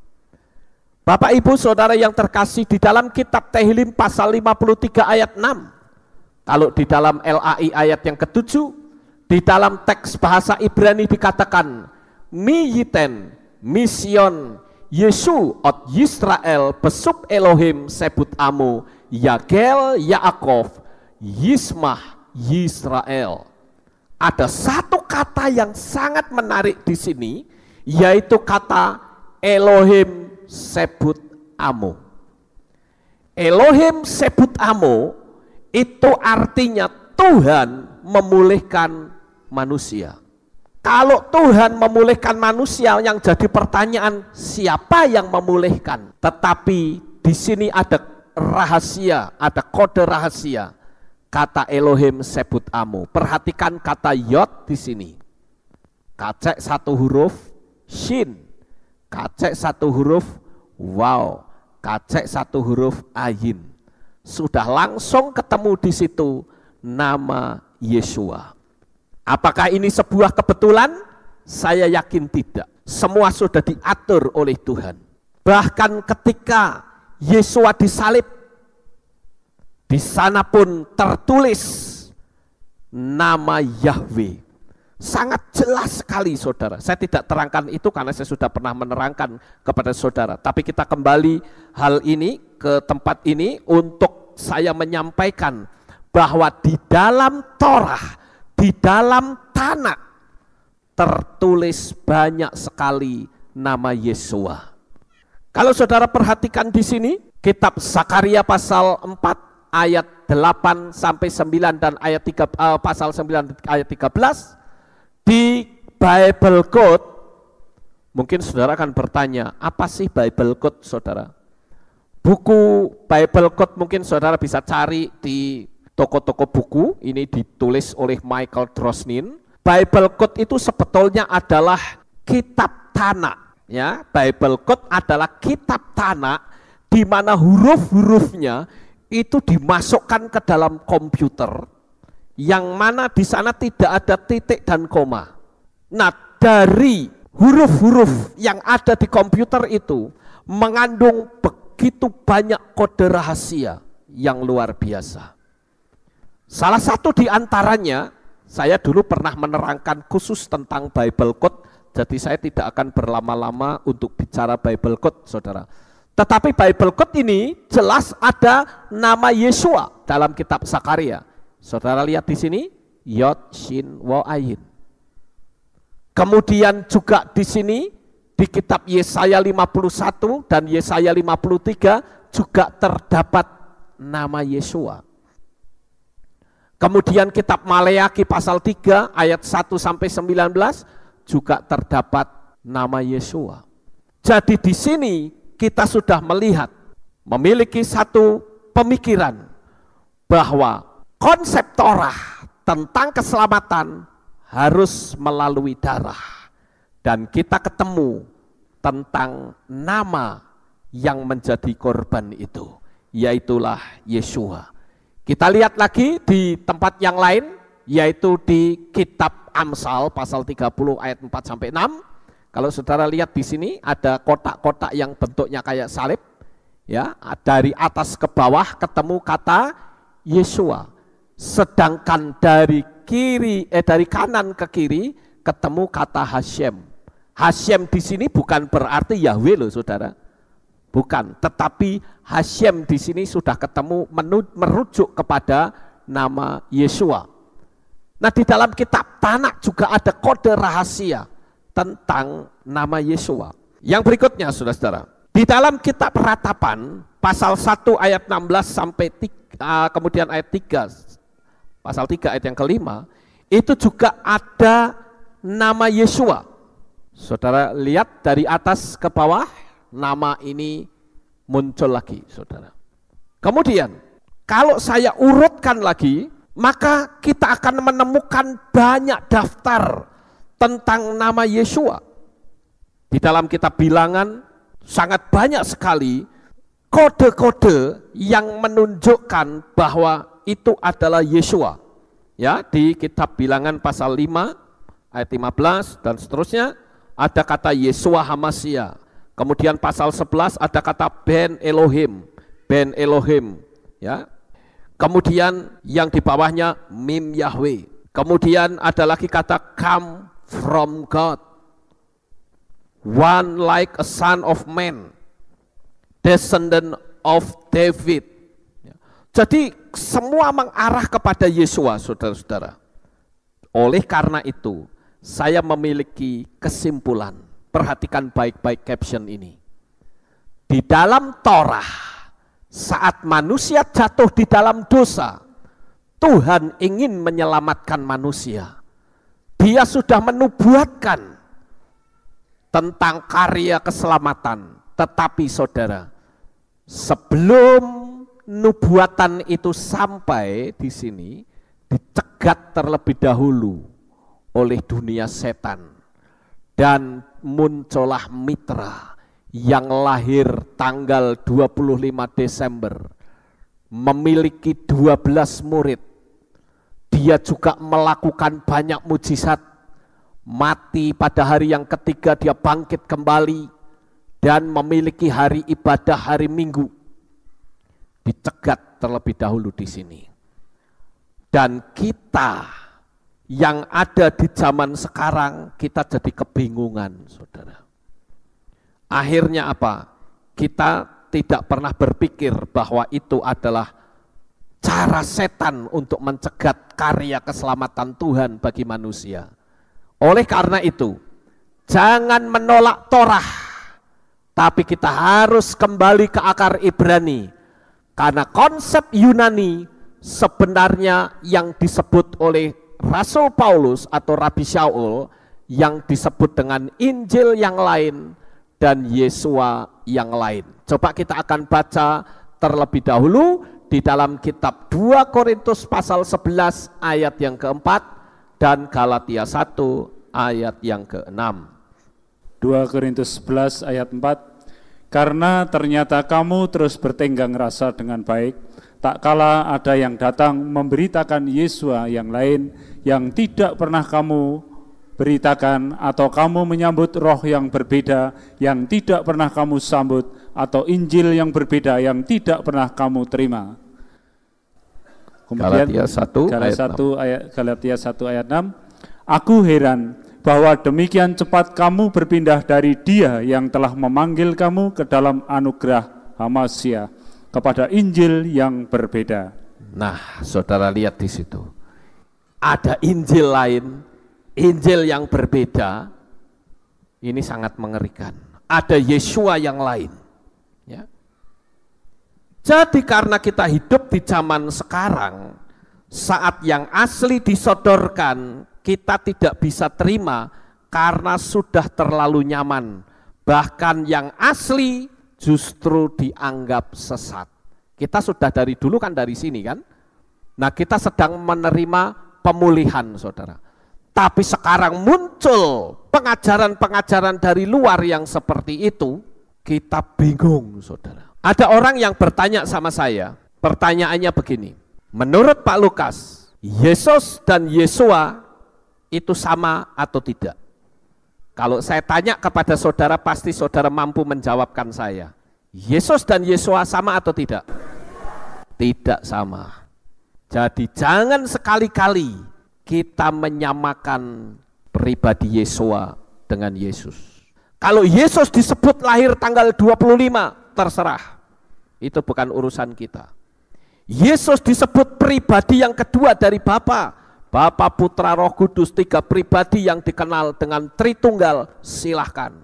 Bapak, Ibu, Saudara yang terkasih, di dalam kitab Tehillim pasal 53 ayat 6, kalau di dalam LAI ayat yang ke-7, di dalam teks bahasa Ibrani dikatakan, Mi yiten mission Yesu ot Yisrael besub Elohim sebut amu Yagel Yaakov Yismah Yisrael. Ada satu kata yang sangat menarik di sini, yaitu kata Elohim sebut amu. Elohim sebut amu itu artinya Tuhan memulihkan manusia. Kalau Tuhan memulihkan manusia, yang jadi pertanyaan siapa yang memulihkan? Tetapi di sini ada rahasia, ada kode rahasia. Kata Elohim sebut amu. Perhatikan kata yod di sini. Kacek satu huruf shin, kacek satu huruf waw, kacek satu huruf ayin. Sudah langsung ketemu di situ nama Yesua. Apakah ini sebuah kebetulan? Saya yakin tidak. Semua sudah diatur oleh Tuhan. Bahkan ketika Yesua disalib, di sana pun tertulis nama Yahweh. Sangat jelas sekali, saudara. Saya tidak terangkan itu karena saya sudah pernah menerangkan kepada saudara. Tapi kita kembali hal ini ke tempat ini untuk saya menyampaikan bahwa di dalam Torah, di dalam tanah tertulis banyak sekali nama Yesua. Kalau saudara perhatikan di sini, kitab Zakaria pasal 4 ayat 8 sampai 9 dan ayat 3, pasal 9 ayat 13 di Bible Code. Mungkin saudara akan bertanya, apa sih Bible Code, saudara? Buku Bible Code mungkin saudara bisa cari di toko-toko buku. Ini ditulis oleh Michael Drosnin. Bible Code itu sebetulnya adalah kitab tanah, ya. Bible Code adalah kitab tanah di mana huruf-hurufnya itu dimasukkan ke dalam komputer, yang mana di sana tidak ada titik dan koma. Nah, dari huruf-huruf yang ada di komputer itu mengandung begitu begitu banyak kode rahasia yang luar biasa. Salah satu di antaranya, saya dulu pernah menerangkan khusus tentang Bible Code, jadi saya tidak akan berlama-lama untuk bicara Bible Code, saudara. Tetapi Bible Code ini jelas ada nama Yeshua dalam kitab Zakaria. Saudara lihat di sini, Yod, Shin, Wo, Ayin. Kemudian juga di sini, di kitab Yesaya 51 dan Yesaya 53 juga terdapat nama Yeshua. Kemudian kitab Maleakhi pasal 3 ayat 1 sampai 19 juga terdapat nama Yeshua. Jadi di sini kita sudah melihat, memiliki satu pemikiran bahwa konsep Torah tentang keselamatan harus melalui darah. Dan kita ketemu tentang nama yang menjadi korban itu, yaitulah Yeshua. Kita lihat lagi di tempat yang lain, yaitu di kitab Amsal pasal 30 ayat 4 sampai 6. Kalau saudara lihat di sini ada kotak-kotak yang bentuknya kayak salib, ya, dari atas ke bawah ketemu kata Yeshua. Sedangkan dari kanan ke kiri ketemu kata Hashem. Hashem di sini bukan berarti Yahweh loh, saudara. Bukan, tetapi Hashem di sini sudah ketemu merujuk kepada nama Yeshua. Nah, di dalam kitab Tanakh juga ada kode rahasia tentang nama Yeshua. Yang berikutnya, saudara-saudara, di dalam kitab Ratapan pasal 1 ayat 16 sampai kemudian ayat 3, pasal 3 ayat yang kelima, itu juga ada nama Yeshua. Saudara lihat dari atas ke bawah, nama ini muncul lagi, saudara. Kemudian, kalau saya urutkan lagi, maka kita akan menemukan banyak daftar tentang nama Yeshua. Di dalam kitab Bilangan, sangat banyak sekali kode-kode yang menunjukkan bahwa itu adalah Yeshua. Ya, di kitab Bilangan pasal 5, ayat 15 dan seterusnya, ada kata Yeshua Hamashiach. Kemudian pasal 11 ada kata Ben Elohim, ya. Kemudian yang di bawahnya Mim Yahweh. Kemudian ada lagi kata come from God, one like a son of man, descendant of David. Jadi semua mengarah kepada Yeshua, saudara-saudara. Oleh karena itu, saya memiliki kesimpulan. Perhatikan baik-baik caption ini. Di dalam Torah, saat manusia jatuh di dalam dosa, Tuhan ingin menyelamatkan manusia. Dia sudah menubuatkan tentang karya keselamatan. Tetapi saudara, sebelum nubuatan itu sampai di sini, dicegat terlebih dahulu oleh dunia setan. Dan muncullah Mitra yang lahir tanggal 25 Desember, memiliki 12 murid. Dia juga melakukan banyak mujizat, mati pada hari yang ketiga dia bangkit kembali, dan memiliki hari ibadah hari Minggu. Dicegat terlebih dahulu di sini. Dan kita yang ada di zaman sekarang, kita jadi kebingungan, saudara. Akhirnya apa? Kita tidak pernah berpikir bahwa itu adalah cara setan untuk mencegat karya keselamatan Tuhan bagi manusia. Oleh karena itu, jangan menolak Torah, tapi kita harus kembali ke akar Ibrani. Karena konsep Yunani sebenarnya yang disebut oleh Rasul Paulus atau Rabi Shaul yang disebut dengan Injil yang lain dan Yeshua yang lain. Coba kita akan baca terlebih dahulu di dalam kitab 2 Korintus pasal 11 ayat yang keempat dan Galatia 1 ayat yang ke-6. 2 Korintus 11 ayat 4. Karena ternyata kamu terus bertenggang rasa dengan baik, tak kala ada yang datang memberitakan Yeshua yang lain yang tidak pernah kamu beritakan, atau kamu menyambut roh yang berbeda yang tidak pernah kamu sambut, atau Injil yang berbeda yang tidak pernah kamu terima. Kemudian Galatia 1 ayat 6. Aku heran bahwa demikian cepat kamu berpindah dari Dia yang telah memanggil kamu ke dalam anugerah Hamasia kepada Injil yang berbeda. Nah, saudara lihat di situ. Ada Injil lain, Injil yang berbeda. Ini sangat mengerikan. Ada Yesua yang lain. Ya. Jadi karena kita hidup di zaman sekarang, saat yang asli disodorkan, kita tidak bisa terima karena sudah terlalu nyaman. Bahkan yang asli justru dianggap sesat. Kita sudah dari dulu kan dari sini kan. Nah, kita sedang menerima pemulihan, saudara. Tapi sekarang muncul pengajaran-pengajaran dari luar yang seperti itu, kita bingung, saudara. Ada orang yang bertanya sama saya, pertanyaannya begini, menurut Pak Lukas, Yesus dan Yesua itu sama atau tidak? Kalau saya tanya kepada saudara, pasti saudara mampu menjawabkan saya. Yesus dan Yesua sama atau tidak? Tidak sama. Jadi jangan sekali-kali kita menyamakan pribadi Yesua dengan Yesus. Kalau Yesus disebut lahir tanggal 25, terserah. Itu bukan urusan kita. Yesus disebut pribadi yang kedua dari Bapa. Bapa, Putra, Roh Kudus, 3 pribadi yang dikenal dengan Tritunggal, silahkan.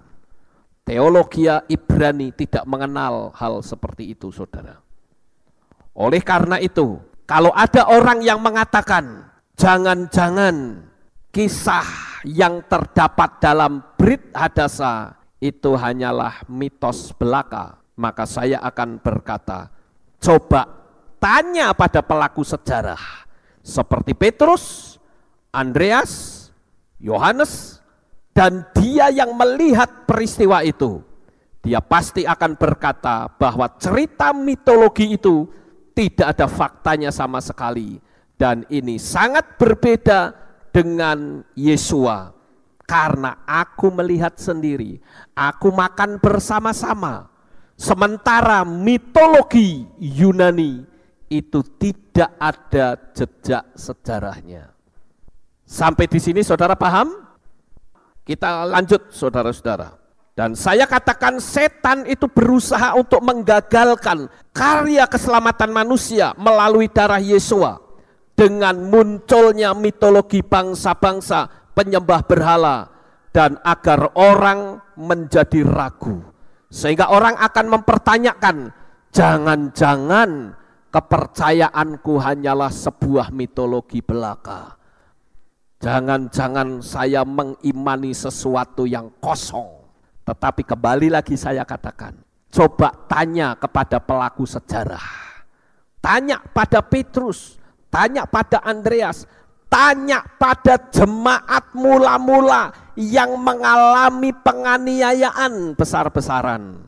Teologi Ibrani tidak mengenal hal seperti itu, saudara. Oleh karena itu, kalau ada orang yang mengatakan, jangan-jangan kisah yang terdapat dalam Brit Hadasa itu hanyalah mitos belaka, maka saya akan berkata, coba tanya pada pelaku sejarah seperti Petrus, Andreas, Yohanes, dan dia yang melihat peristiwa itu. Dia pasti akan berkata bahwa cerita mitologi itu tidak ada faktanya sama sekali. Dan ini sangat berbeda dengan Yesua. Karena aku melihat sendiri, aku makan bersama-sama. Sementara mitologi Yunani itu tidak ada jejak sejarahnya. Sampai di sini saudara paham? Kita lanjut saudara-saudara. Dan saya katakan setan itu berusaha untuk menggagalkan karya keselamatan manusia melalui darah Yesua. Dengan munculnya mitologi bangsa-bangsa penyembah berhala dan agar orang menjadi ragu. Sehingga orang akan mempertanyakan, jangan-jangan kepercayaanku hanyalah sebuah mitologi belaka. Jangan-jangan saya mengimani sesuatu yang kosong. Tetapi kembali lagi saya katakan, coba tanya kepada pelaku sejarah. Tanya pada Petrus, tanya pada Andreas, tanya pada jemaat mula-mula yang mengalami penganiayaan besar-besaran.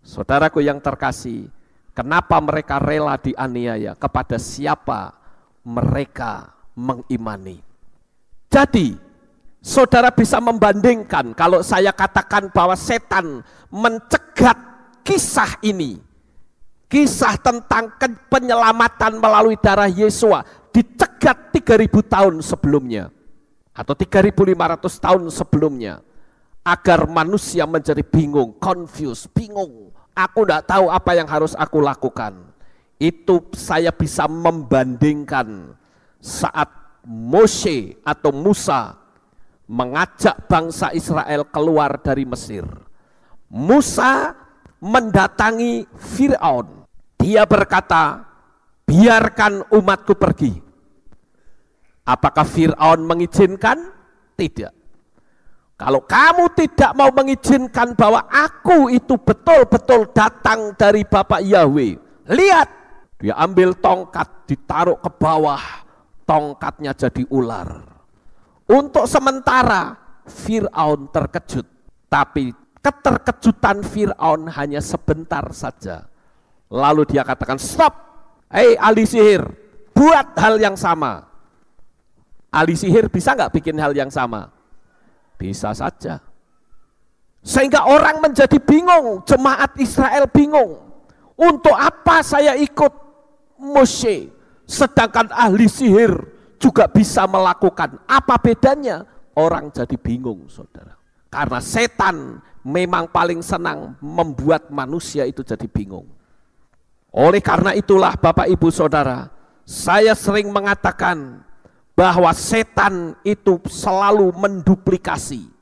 Saudaraku yang terkasih, kenapa mereka rela dianiaya? Kepada siapa mereka mengimani? Jadi, saudara bisa membandingkan kalau saya katakan bahwa setan mencegat kisah ini. Kisah tentang penyelamatan melalui darah Yesua dicegat 3000 tahun sebelumnya atau 3500 tahun sebelumnya agar manusia menjadi bingung, confused, bingung. Aku tidak tahu apa yang harus aku lakukan. Itu saya bisa membandingkan saat Moshe atau Musa mengajak bangsa Israel keluar dari Mesir. Musa mendatangi Fir'aun. Dia berkata, biarkan umatku pergi. Apakah Fir'aun mengizinkan? Tidak. Kalau kamu tidak mau mengizinkan bahwa aku itu betul-betul datang dari Bapa Yahweh, lihat, dia ambil tongkat, ditaruh ke bawah, tongkatnya jadi ular. Untuk sementara Fir'aun terkejut, tapi keterkejutan Fir'aun hanya sebentar saja. Lalu dia katakan, stop, hei ahli sihir, buat hal yang sama. Ahli sihir bisa nggak bikin hal yang sama? Bisa saja. Sehingga orang menjadi bingung, jemaat Israel bingung. Untuk apa saya ikut Moshe, sedangkan ahli sihir juga bisa melakukan? Apa bedanya? Orang jadi bingung, saudara. Karena setan memang paling senang membuat manusia itu jadi bingung. Oleh karena itulah Bapak Ibu Saudara, saya sering mengatakan bahwa setan itu selalu menduplikasi.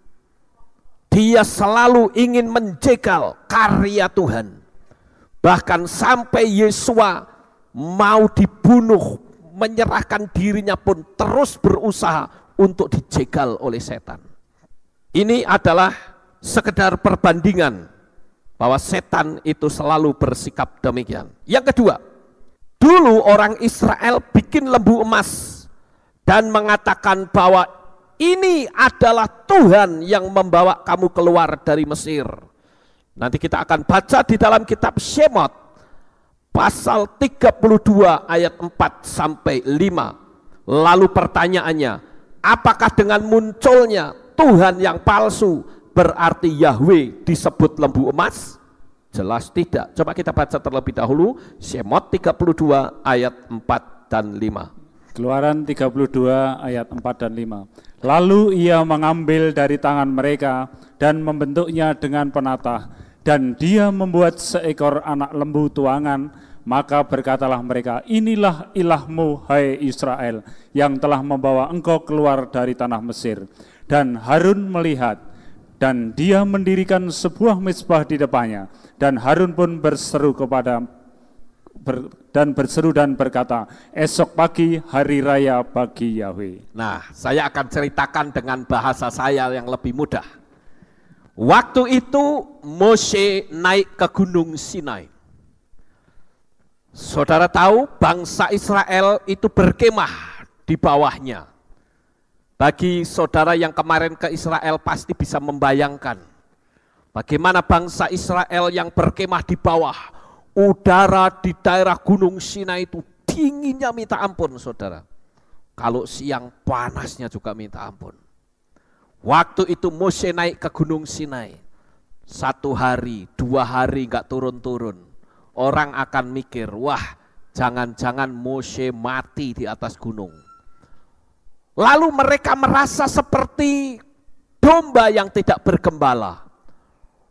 Dia selalu ingin menjegal karya Tuhan. Bahkan sampai Yesua mau dibunuh, menyerahkan dirinya pun terus berusaha untuk dijegal oleh setan. Ini adalah sekedar perbandingan bahwa setan itu selalu bersikap demikian. Yang kedua, dulu orang Israel bikin lembu emas dan mengatakan bahwa ini adalah Tuhan yang membawa kamu keluar dari Mesir. Nanti kita akan baca di dalam kitab Shemot pasal 32 ayat 4 sampai 5. Lalu pertanyaannya, apakah dengan munculnya Tuhan yang palsu berarti Yahweh disebut lembu emas? Jelas tidak. Coba kita baca terlebih dahulu Shemot 32 ayat 4 dan 5. Keluaran 32 ayat 4 dan 5. Lalu ia mengambil dari tangan mereka dan membentuknya dengan penatah, dan dia membuat seekor anak lembu tuangan. Maka berkatalah mereka, inilah ilahmu hai Israel, yang telah membawa engkau keluar dari tanah Mesir. Dan Harun melihat, dan dia mendirikan sebuah mezbah di depannya, dan Harun pun berseru dan berkata, esok pagi hari raya bagi Yahweh. Nah, saya akan ceritakan dengan bahasa saya yang lebih mudah. Waktu itu Moshe naik ke Gunung Sinai. Saudara tahu bangsa Israel itu berkemah di bawahnya. Bagi saudara yang kemarin ke Israel pasti bisa membayangkan bagaimana bangsa Israel yang berkemah di bawah. Udara di daerah Gunung Sinai itu dinginnya minta ampun, saudara. Kalau siang panasnya juga minta ampun. Waktu itu Moshe naik ke Gunung Sinai. 1 hari, 2 hari gak turun-turun. Orang akan mikir, wah jangan-jangan Moshe mati di atas gunung. Lalu mereka merasa seperti domba yang tidak bergembala.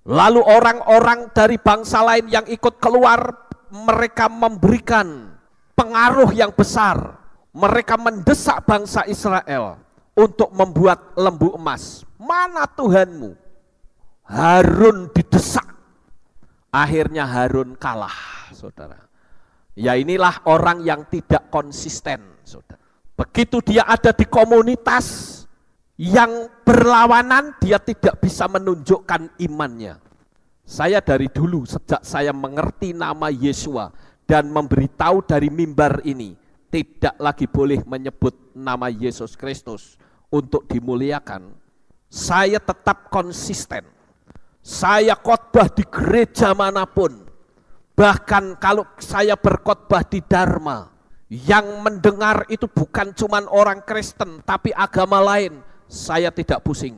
Lalu orang-orang dari bangsa lain yang ikut keluar, mereka memberikan pengaruh yang besar. Mereka mendesak bangsa Israel untuk membuat lembu emas. Mana Tuhanmu? Harun didesak. Akhirnya Harun kalah, saudara. Ya inilah orang yang tidak konsisten, saudara. Begitu dia ada di komunitas yang berlawanan, dia tidak bisa menunjukkan imannya. Saya dari dulu, sejak saya mengerti nama Yesua dan memberitahu dari mimbar ini, tidak lagi boleh menyebut nama Yesus Kristus untuk dimuliakan, saya tetap konsisten. Saya khotbah di gereja manapun, bahkan kalau saya berkhotbah di Dharma, yang mendengar itu bukan cuma orang Kristen, tapi agama lain, saya tidak pusing.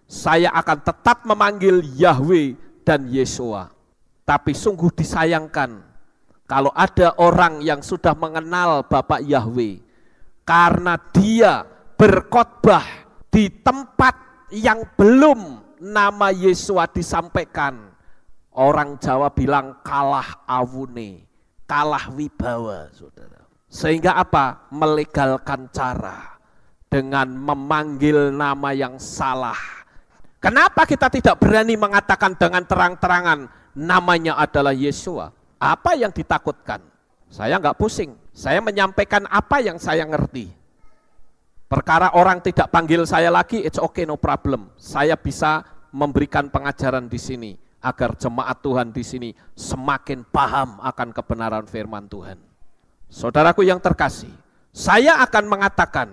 Saya akan tetap memanggil Yahweh dan Yesua. Tapi sungguh disayangkan kalau ada orang yang sudah mengenal Bapak Yahweh, karena dia berkhotbah di tempat yang belum nama Yesua disampaikan, orang Jawa bilang kalah awune, kalah wibawa, saudara. Sehingga apa? Melegalkan cara dengan memanggil nama yang salah. Kenapa kita tidak berani mengatakan dengan terang-terangan namanya adalah Yesua? Apa yang ditakutkan? Saya nggak pusing. Saya menyampaikan apa yang saya ngerti. Perkara orang tidak panggil saya lagi, it's okay, no problem. Saya bisa memberikan pengajaran di sini agar jemaat Tuhan di sini semakin paham akan kebenaran firman Tuhan. Saudaraku yang terkasih, saya akan mengatakan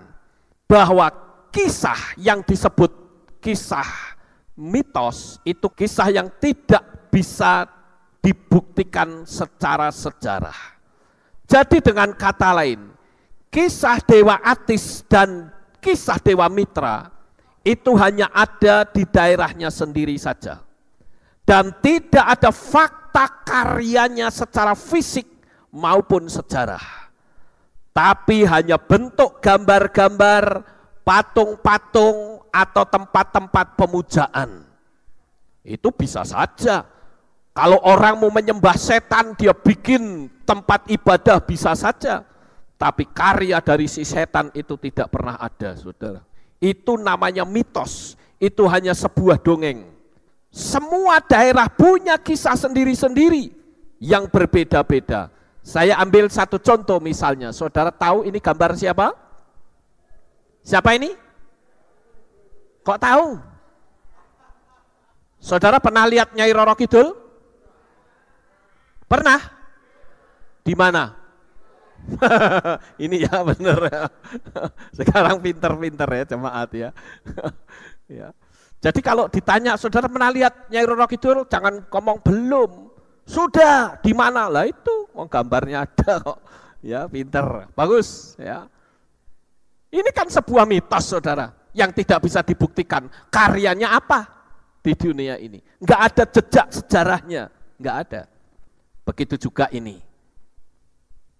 bahwa kisah yang disebut kisah mitos itu kisah yang tidak bisa dibuktikan secara sejarah. Jadi dengan kata lain, kisah Dewa Atis dan kisah Dewa Mitra itu hanya ada di daerahnya sendiri saja. Dan tidak ada fakta karyanya secara fisik maupun sejarah. Tapi hanya bentuk gambar-gambar, patung-patung, atau tempat-tempat pemujaan. Itu bisa saja. Kalau orang mau menyembah setan, dia bikin tempat ibadah, bisa saja. Tapi karya dari si setan itu tidak pernah ada, saudara. Itu namanya mitos, itu hanya sebuah dongeng. Semua daerah punya kisah sendiri-sendiri yang berbeda-beda. Saya ambil satu contoh misalnya, saudara tahu ini gambar siapa? Siapa ini? Kok tahu? Saudara pernah lihat Nyai Roro Kidul? Pernah? Di mana? Ini ya benar ya. Sekarang pinter-pinter ya jemaat ya. Ya. Jadi kalau ditanya saudara pernah lihat Nyai Roro Kidul, jangan ngomong belum. Sudah, di mana? Lah itu, gambarnya ada kok. Ya, pinter. Bagus ya. Ini kan sebuah mitos saudara yang tidak bisa dibuktikan. Karyanya apa di dunia ini? Enggak ada jejak sejarahnya, enggak ada. Begitu juga ini.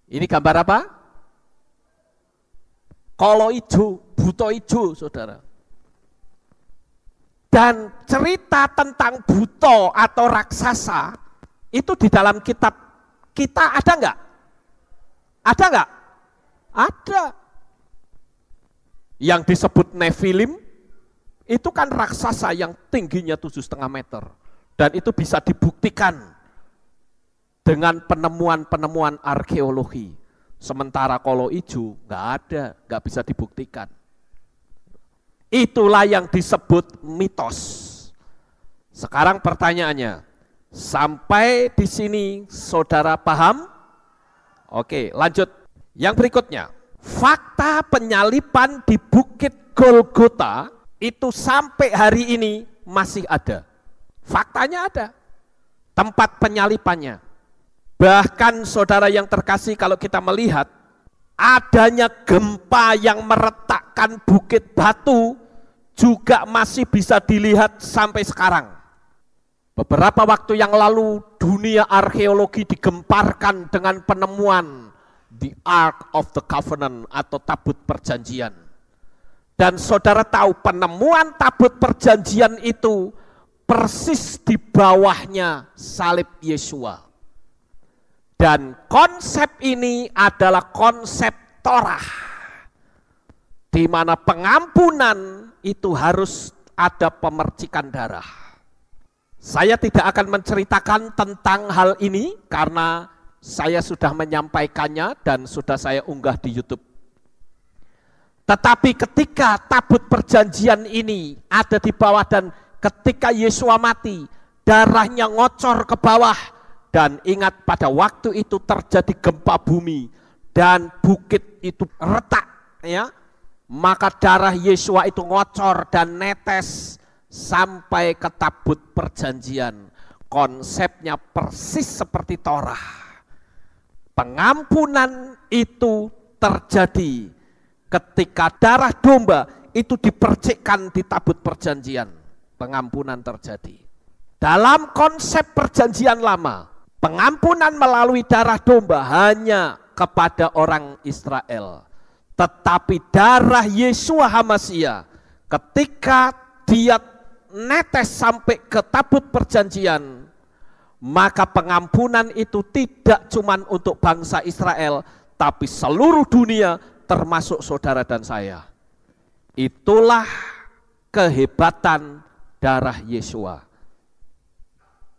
Ini gambar apa? Kolo ijo, buto ijo, saudara. Dan cerita tentang buto atau raksasa itu di dalam kitab kita ada enggak? Ada enggak? Ada. Yang disebut Nephilim itu kan raksasa yang tingginya 7,5 meter. Dan itu bisa dibuktikan dengan penemuan-penemuan arkeologi. Sementara Kolo Ijo nggak ada, nggak bisa dibuktikan. Itulah yang disebut mitos. Sekarang pertanyaannya, sampai di sini saudara paham? Oke, lanjut. Yang berikutnya, fakta penyalipan di Bukit Golgota itu sampai hari ini masih ada. Faktanya ada. Tempat penyalipannya. Bahkan saudara yang terkasih, kalau kita melihat adanya gempa yang meretakkan bukit batu juga masih bisa dilihat sampai sekarang. Beberapa waktu yang lalu dunia arkeologi digemparkan dengan penemuan The Ark of the Covenant atau tabut perjanjian. Dan saudara tahu penemuan tabut perjanjian itu persis di bawahnya salib Yesua. Dan konsep ini adalah konsep Torah, di mana pengampunan itu harus ada pemercikan darah. Saya tidak akan menceritakan tentang hal ini karena saya sudah menyampaikannya dan sudah saya unggah di YouTube. Tetapi ketika tabut perjanjian ini ada di bawah dan ketika Yesua mati, darahnya ngocor ke bawah. Dan ingat pada waktu itu terjadi gempa bumi dan bukit itu retak ya. Maka darah Yesua itu ngocor dan netes sampai ke tabut perjanjian. Konsepnya persis seperti Torah. Pengampunan itu terjadi ketika darah domba itu dipercikkan di tabut perjanjian. Pengampunan terjadi. Dalam konsep perjanjian lama, pengampunan melalui darah domba hanya kepada orang Israel. Tetapi darah Yesua HaMasyiah ketika dia netes sampai ke tabut perjanjian, maka pengampunan itu tidak cuma untuk bangsa Israel, tapi seluruh dunia termasuk saudara dan saya. Itulah kehebatan darah Yesua.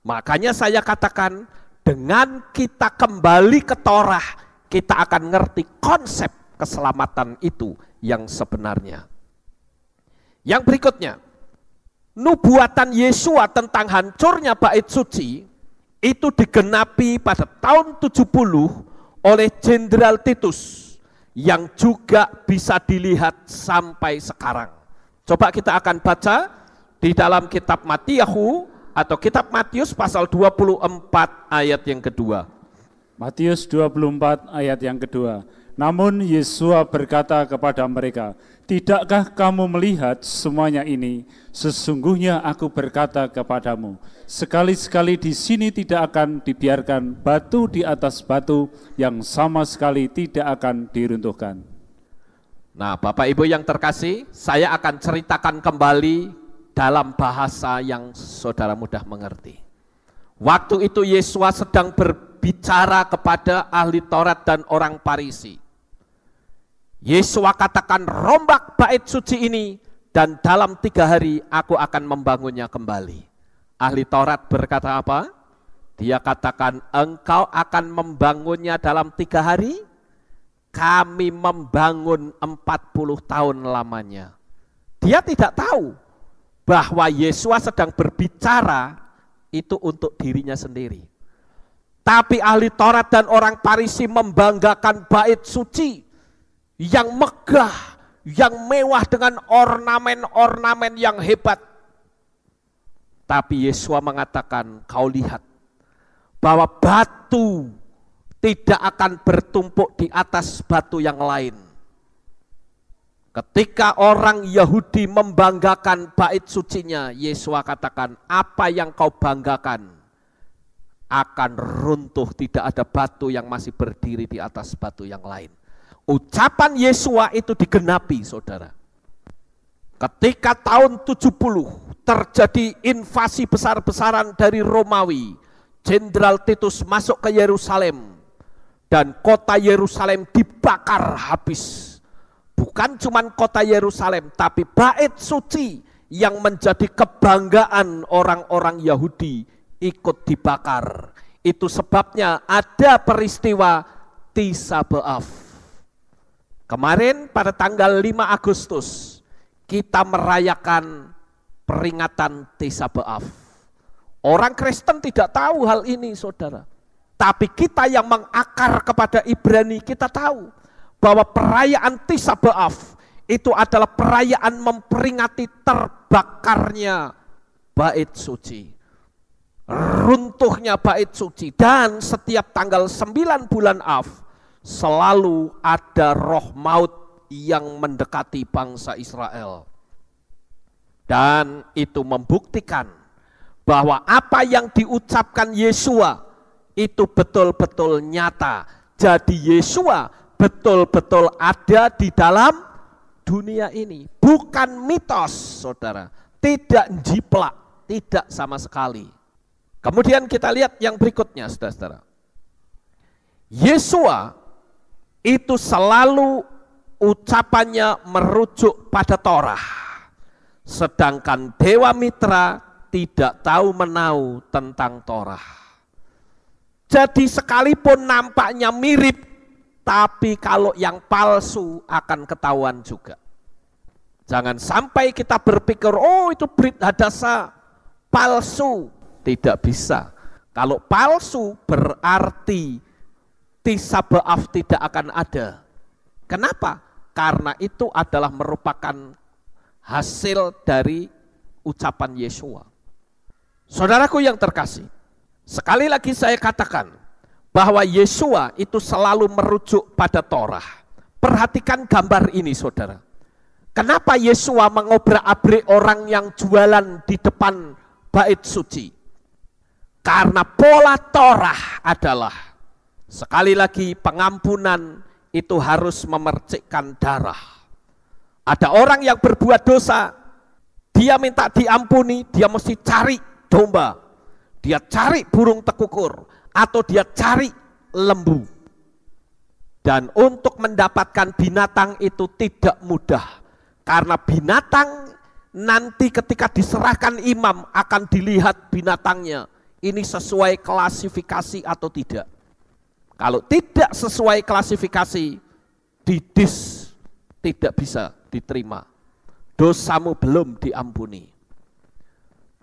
Makanya saya katakan, dengan kita kembali ke Torah, kita akan ngerti konsep keselamatan itu yang sebenarnya. Yang berikutnya, nubuatan Yesua tentang hancurnya bait suci itu digenapi pada tahun 70 oleh Jenderal Titus yang juga bisa dilihat sampai sekarang. Coba kita akan baca di dalam kitab Matiyahu atau kitab Matius pasal 24 ayat yang kedua. Matius 24 ayat yang kedua. Namun Yesua berkata kepada mereka, tidakkah kamu melihat semuanya ini? Sesungguhnya aku berkata kepadamu, sekali-sekali di sini tidak akan dibiarkan batu di atas batu yang sama sekali tidak akan diruntuhkan. Nah, Bapak Ibu yang terkasih, saya akan ceritakan kembali dalam bahasa yang saudara mudah mengerti. Waktu itu Yesua sedang berbicara kepada ahli Taurat dan orang Farisi. Yesua katakan, rombak bait suci ini dan dalam 3 hari aku akan membangunnya kembali. Ahli Taurat berkata apa? Dia katakan, engkau akan membangunnya dalam 3 hari? Kami membangun 40 tahun lamanya. Dia tidak tahu bahwa Yesua sedang berbicara itu untuk dirinya sendiri. Tapi ahli Taurat dan orang Farisi membanggakan bait suci yang megah, yang mewah dengan ornamen-ornamen yang hebat. Tapi Yesua mengatakan, kau lihat bahwa batu tidak akan bertumpuk di atas batu yang lain. Ketika orang Yahudi membanggakan bait sucinya, Yesua katakan, apa yang kau banggakan akan runtuh, tidak ada batu yang masih berdiri di atas batu yang lain. Ucapan Yesua itu digenapi, saudara. Ketika tahun 70 terjadi invasi besar-besaran dari Romawi, Jenderal Titus masuk ke Yerusalem dan kota Yerusalem dibakar habis. Bukan cuma kota Yerusalem, tapi bait suci yang menjadi kebanggaan orang-orang Yahudi ikut dibakar. Itu sebabnya ada peristiwa Tisha B'Av. Kemarin pada tanggal 5 Agustus kita merayakan peringatan Tisha B'Av. Orang Kristen tidak tahu hal ini, saudara. Tapi kita yang mengakar kepada Ibrani, kita tahu bahwa perayaan Tisha B'Av itu adalah perayaan memperingati terbakarnya bait suci, runtuhnya bait suci. Dan setiap tanggal 9 bulan Av selalu ada roh maut yang mendekati bangsa Israel. Dan itu membuktikan bahwa apa yang diucapkan Yesua itu betul-betul nyata. Jadi Yesua betul-betul ada di dalam dunia ini. Bukan mitos, saudara. Tidak jiplak, tidak sama sekali. Kemudian kita lihat yang berikutnya, saudara-saudara. Yesua itu selalu ucapannya merujuk pada Torah. Sedangkan Dewa Mitra tidak tahu menau tentang Torah. Jadi sekalipun nampaknya mirip, tapi kalau yang palsu akan ketahuan juga. Jangan sampai kita berpikir, oh itu Brit Hadasa palsu. Tidak bisa. Kalau palsu berarti Tisha B'Av tidak akan ada. Kenapa? Karena itu adalah merupakan hasil dari ucapan Yesua. Saudaraku yang terkasih, sekali lagi saya katakan bahwa Yesua itu selalu merujuk pada Torah. Perhatikan gambar ini, saudara. Kenapa Yesua mengobrak-abrik orang yang jualan di depan bait suci? Karena pola Torah adalah, sekali lagi, pengampunan itu harus memercikkan darah. Ada orang yang berbuat dosa, dia minta diampuni, dia mesti cari domba, dia cari burung tekukur, atau dia cari lembu. Dan untuk mendapatkan binatang itu tidak mudah, karena binatang nanti ketika diserahkan imam akan dilihat binatangnya, ini sesuai klasifikasi atau tidak. Kalau tidak sesuai klasifikasi, didis, tidak bisa diterima. Dosamu belum diampuni.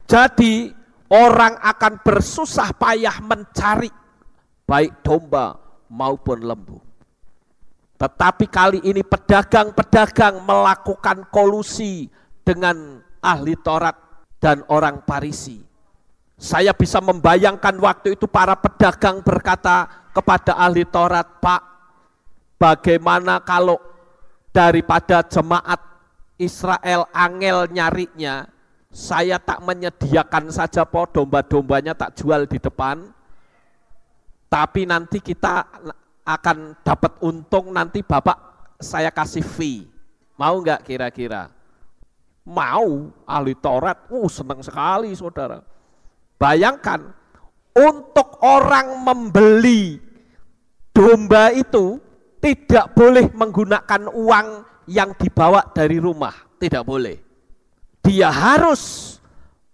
Jadi orang akan bersusah payah mencari baik domba maupun lembu. Tetapi kali ini pedagang-pedagang melakukan kolusi dengan ahli Taurat dan orang Farisi. Saya bisa membayangkan waktu itu para pedagang berkata kepada ahli Taurat, Pak, bagaimana kalau daripada jemaat Israel angel nyarinya, saya tak menyediakan saja po domba-dombanya tak jual di depan, tapi nanti kita akan dapat untung, nanti Bapak saya kasih fee. Mau nggak kira-kira? Mau, ahli Taurat, senang sekali saudara. Bayangkan, untuk orang membeli domba itu tidak boleh menggunakan uang yang dibawa dari rumah, tidak boleh. Dia harus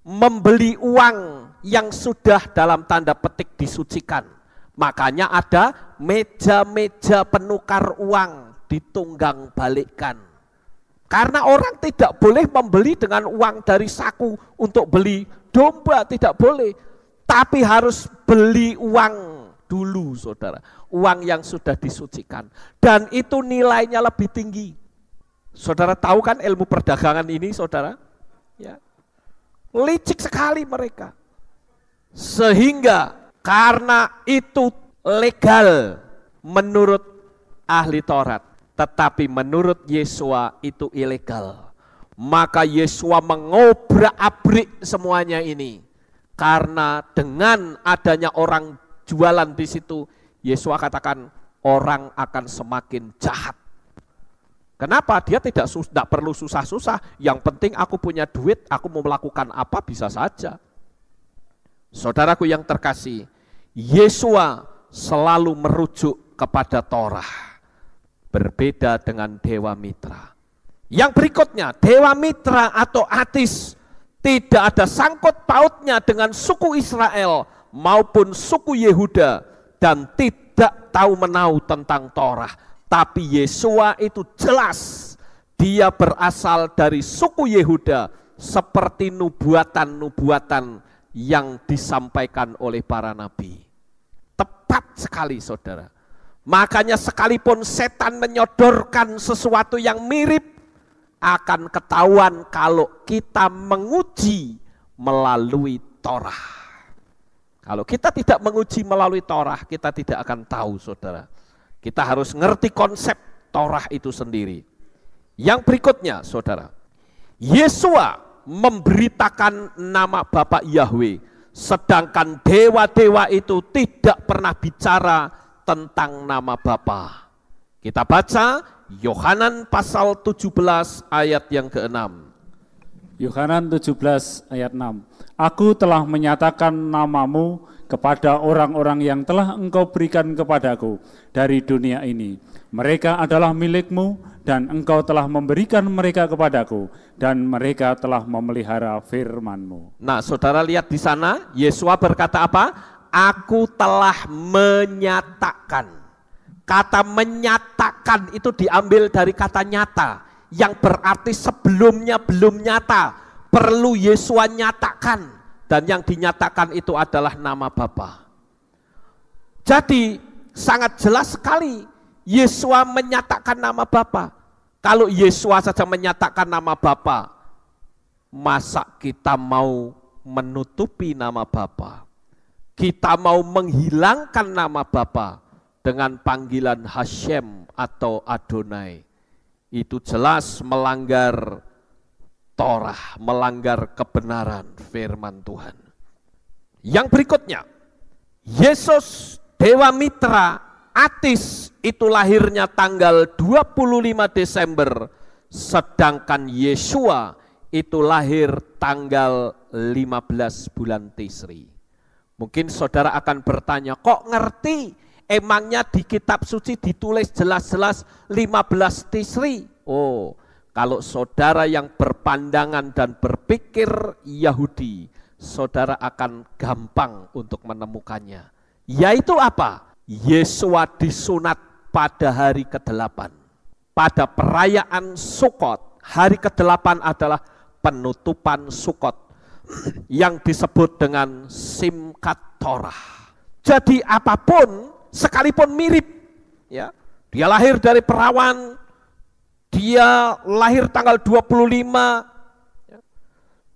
membeli uang yang sudah dalam tanda petik disucikan. Makanya ada meja-meja penukar uang ditunggang balikkan. Karena orang tidak boleh membeli dengan uang dari saku untuk beli domba, tidak boleh. Tapi harus beli uang dulu saudara, uang yang sudah disucikan. Dan itu nilainya lebih tinggi. Saudara tahu kan ilmu perdagangan ini saudara? Ya. Licik sekali mereka. Sehingga karena itu legal menurut ahli Taurat, tetapi menurut Yesua itu ilegal. Maka Yesua mengobrak-abrik semuanya ini. Karena dengan adanya orang jualan di situ, Yesua katakan orang akan semakin jahat. Kenapa? Dia tidak perlu susah-susah. Yang penting aku punya duit, aku mau melakukan apa bisa saja. Saudaraku yang terkasih, Yesua selalu merujuk kepada Torah. Berbeda dengan Dewa Mitra. Yang berikutnya, Dewa Mitra atau Atis tidak ada sangkut pautnya dengan suku Israel maupun suku Yehuda dan tidak tahu menau tentang Torah. Tapi Yesua itu jelas dia berasal dari suku Yehuda seperti nubuatan-nubuatan yang disampaikan oleh para nabi. Tepat sekali saudara. Makanya sekalipun setan menyodorkan sesuatu yang mirip, akan ketahuan kalau kita menguji melalui Torah. Kalau kita tidak menguji melalui Torah, kita tidak akan tahu saudara. Kita harus ngerti konsep Torah itu sendiri. Yang berikutnya saudara, Yesua memberitakan nama Bapa Yahweh, sedangkan dewa-dewa itu tidak pernah bicara tentang nama Bapa. Kita baca Yohanan pasal 17 ayat yang ke-6. Yohanan 17 ayat 6. Aku telah menyatakan namamu kepada orang-orang yang telah engkau berikan kepadaku dari dunia ini. Mereka adalah milikmu dan engkau telah memberikan mereka kepadaku dan mereka telah memelihara firman-Mu. Nah, saudara lihat di sana, Yesua berkata apa? Aku telah menyatakan. Kata menyatakan itu diambil dari kata nyata, yang berarti sebelumnya belum nyata, perlu Yesua nyatakan, dan yang dinyatakan itu adalah nama Bapa. Jadi sangat jelas sekali Yesua menyatakan nama Bapa. Kalau Yesua saja menyatakan nama Bapa, masa kita mau menutupi nama Bapa? Kita mau menghilangkan nama Bapa dengan panggilan Hashem atau Adonai. Itu jelas melanggar Torah, melanggar kebenaran firman Tuhan. Yang berikutnya, Yesus Dewa Mitra Atis itu lahirnya tanggal 25 Desember, sedangkan Yesua itu lahir tanggal 15 bulan Tisri. Mungkin saudara akan bertanya, kok ngerti? Emangnya di kitab suci ditulis jelas-jelas 15 Tisri? Oh, kalau saudara yang berpandangan dan berpikir Yahudi, saudara akan gampang untuk menemukannya. Yaitu apa? Yesua disunat pada hari ke-8. Pada perayaan Sukot, hari ke-8 adalah penutupan Sukot yang disebut dengan Simkat Torah. Jadi apapun, sekalipun mirip, ya, dia lahir dari perawan, dia lahir tanggal 25, ya,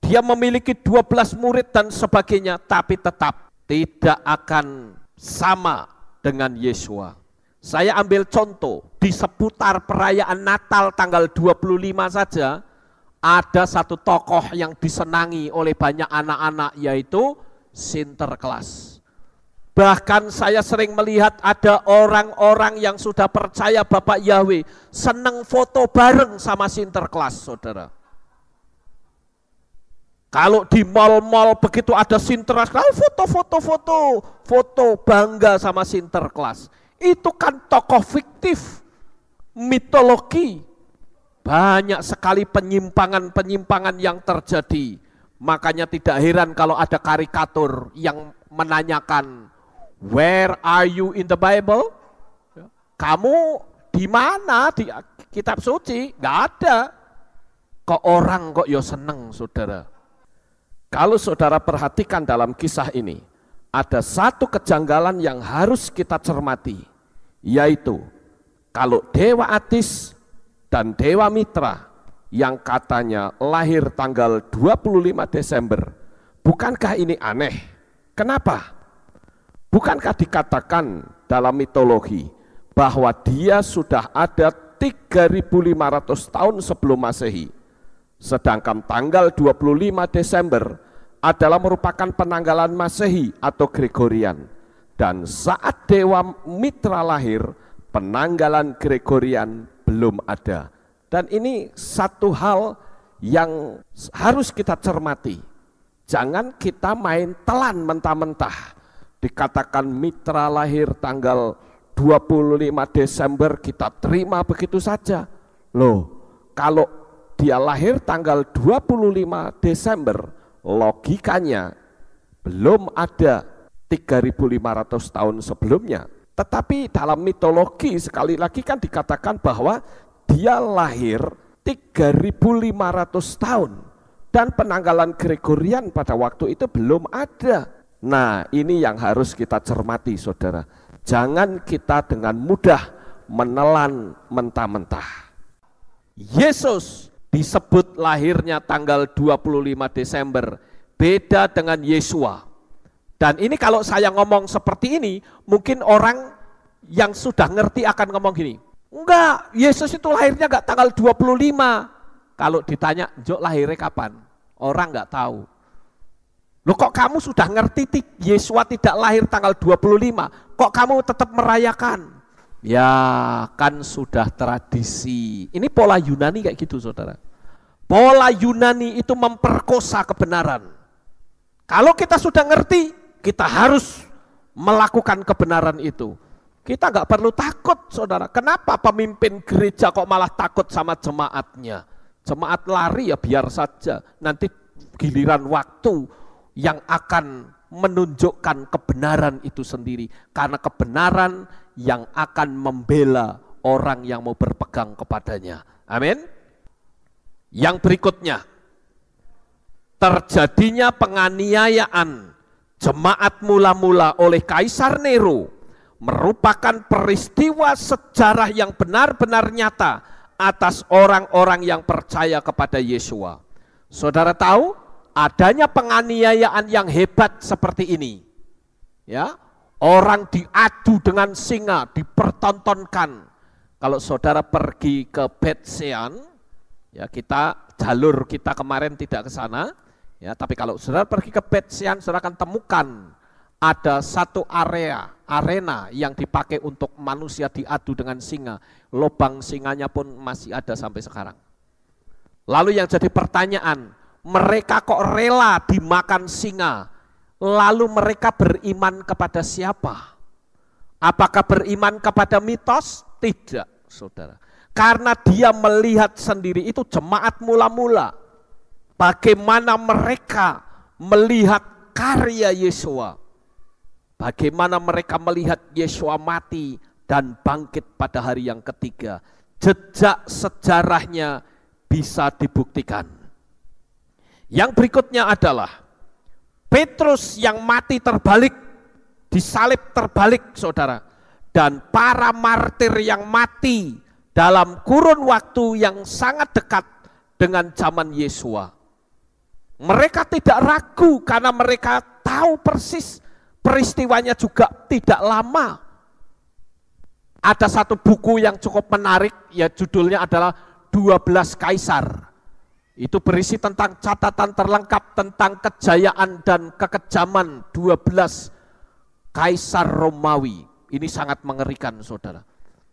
dia memiliki 12 murid dan sebagainya, tapi tetap tidak akan sama dengan Yesua. Saya ambil contoh, di seputar perayaan Natal tanggal 25 saja, ada satu tokoh yang disenangi oleh banyak anak-anak, yaitu Sinterklas. Bahkan saya sering melihat ada orang-orang yang sudah percaya Bapak Yahweh senang foto bareng sama Sinterklas, saudara. Kalau di mal-mal begitu ada Sinterklas, foto bangga sama Sinterklas. Itu kan tokoh fiktif, mitologi. Banyak sekali penyimpangan-penyimpangan yang terjadi. Makanya tidak heran kalau ada karikatur yang menanyakan, where are you in the Bible? Kamu di mana di kitab suci? Nggak ada. Kok orang kok ya seneng, saudara. Kalau saudara perhatikan dalam kisah ini, ada satu kejanggalan yang harus kita cermati, yaitu kalau Dewa Atis dan Dewa Mitra yang katanya lahir tanggal 25 Desember, bukankah ini aneh? Kenapa? Bukankah dikatakan dalam mitologi bahwa dia sudah ada 3.500 tahun sebelum Masehi, sedangkan tanggal 25 Desember adalah merupakan penanggalan Masehi atau Gregorian, dan saat Dewa Mitra lahir, penanggalan Gregorian belum ada. Dan ini satu hal yang harus kita cermati. Jangan kita main telan mentah-mentah. Dikatakan Mitra lahir tanggal 25 Desember, kita terima begitu saja. Loh, kalau dia lahir tanggal 25 Desember, logikanya belum ada 3.500 tahun sebelumnya. Tetapi dalam mitologi sekali lagi kan dikatakan bahwa dia lahir 3.500 tahun dan penanggalan Gregorian pada waktu itu belum ada. Nah, ini yang harus kita cermati, saudara. Jangan kita dengan mudah menelan mentah-mentah. Yesus disebut lahirnya tanggal 25 Desember, beda dengan Yesua. Dan ini kalau saya ngomong seperti ini, mungkin orang yang sudah ngerti akan ngomong gini, enggak, Yesus itu lahirnya enggak tanggal 25. Kalau ditanya, Jok lahirnya kapan? Orang enggak tahu. Loh kok kamu sudah ngerti Yesua tidak lahir tanggal 25, kok kamu tetap merayakan? Ya kan sudah tradisi. Ini pola Yunani kayak gitu, saudara. Pola Yunani itu memperkosa kebenaran. Kalau kita sudah ngerti, kita harus melakukan kebenaran itu. Kita nggak perlu takut, saudara. Kenapa pemimpin gereja kok malah takut sama jemaatnya? Jemaat lari ya biar saja. Nanti giliran waktu yang akan menunjukkan kebenaran itu sendiri. Karena kebenaran yang akan membela orang yang mau berpegang kepadanya. Amin. Yang berikutnya, terjadinya penganiayaan jemaat mula-mula oleh Kaisar Nero merupakan peristiwa sejarah yang benar-benar nyata atas orang-orang yang percaya kepada Yesua. Saudara tahu, adanya penganiayaan yang hebat seperti ini. Ya, orang diadu dengan singa, dipertontonkan. Kalau saudara pergi ke Bet-Shean, ya jalur kita kemarin tidak ke sana. Ya, tapi kalau saudara pergi ke Bet-Shean, saudara akan temukan ada satu arena yang dipakai untuk manusia diadu dengan singa. Lubang singanya pun masih ada sampai sekarang. Lalu yang jadi pertanyaan, mereka kok rela dimakan singa? Lalu mereka beriman kepada siapa? Apakah beriman kepada mitos? Tidak, saudara. Karena dia melihat sendiri, itu jemaat mula-mula. Bagaimana mereka melihat karya Yesua. Bagaimana mereka melihat Yesua mati dan bangkit pada hari yang ketiga. Jejak sejarahnya bisa dibuktikan. Yang berikutnya adalah Petrus yang mati terbalik, disalib terbalik, saudara. Dan para martir yang mati dalam kurun waktu yang sangat dekat dengan zaman Yesua. Mereka tidak ragu karena mereka tahu persis peristiwanya juga tidak lama. Ada satu buku yang cukup menarik, ya judulnya adalah 12 Kaisar. Itu berisi tentang catatan terlengkap tentang kejayaan dan kekejaman 12 kaisar Romawi. Ini sangat mengerikan, saudara.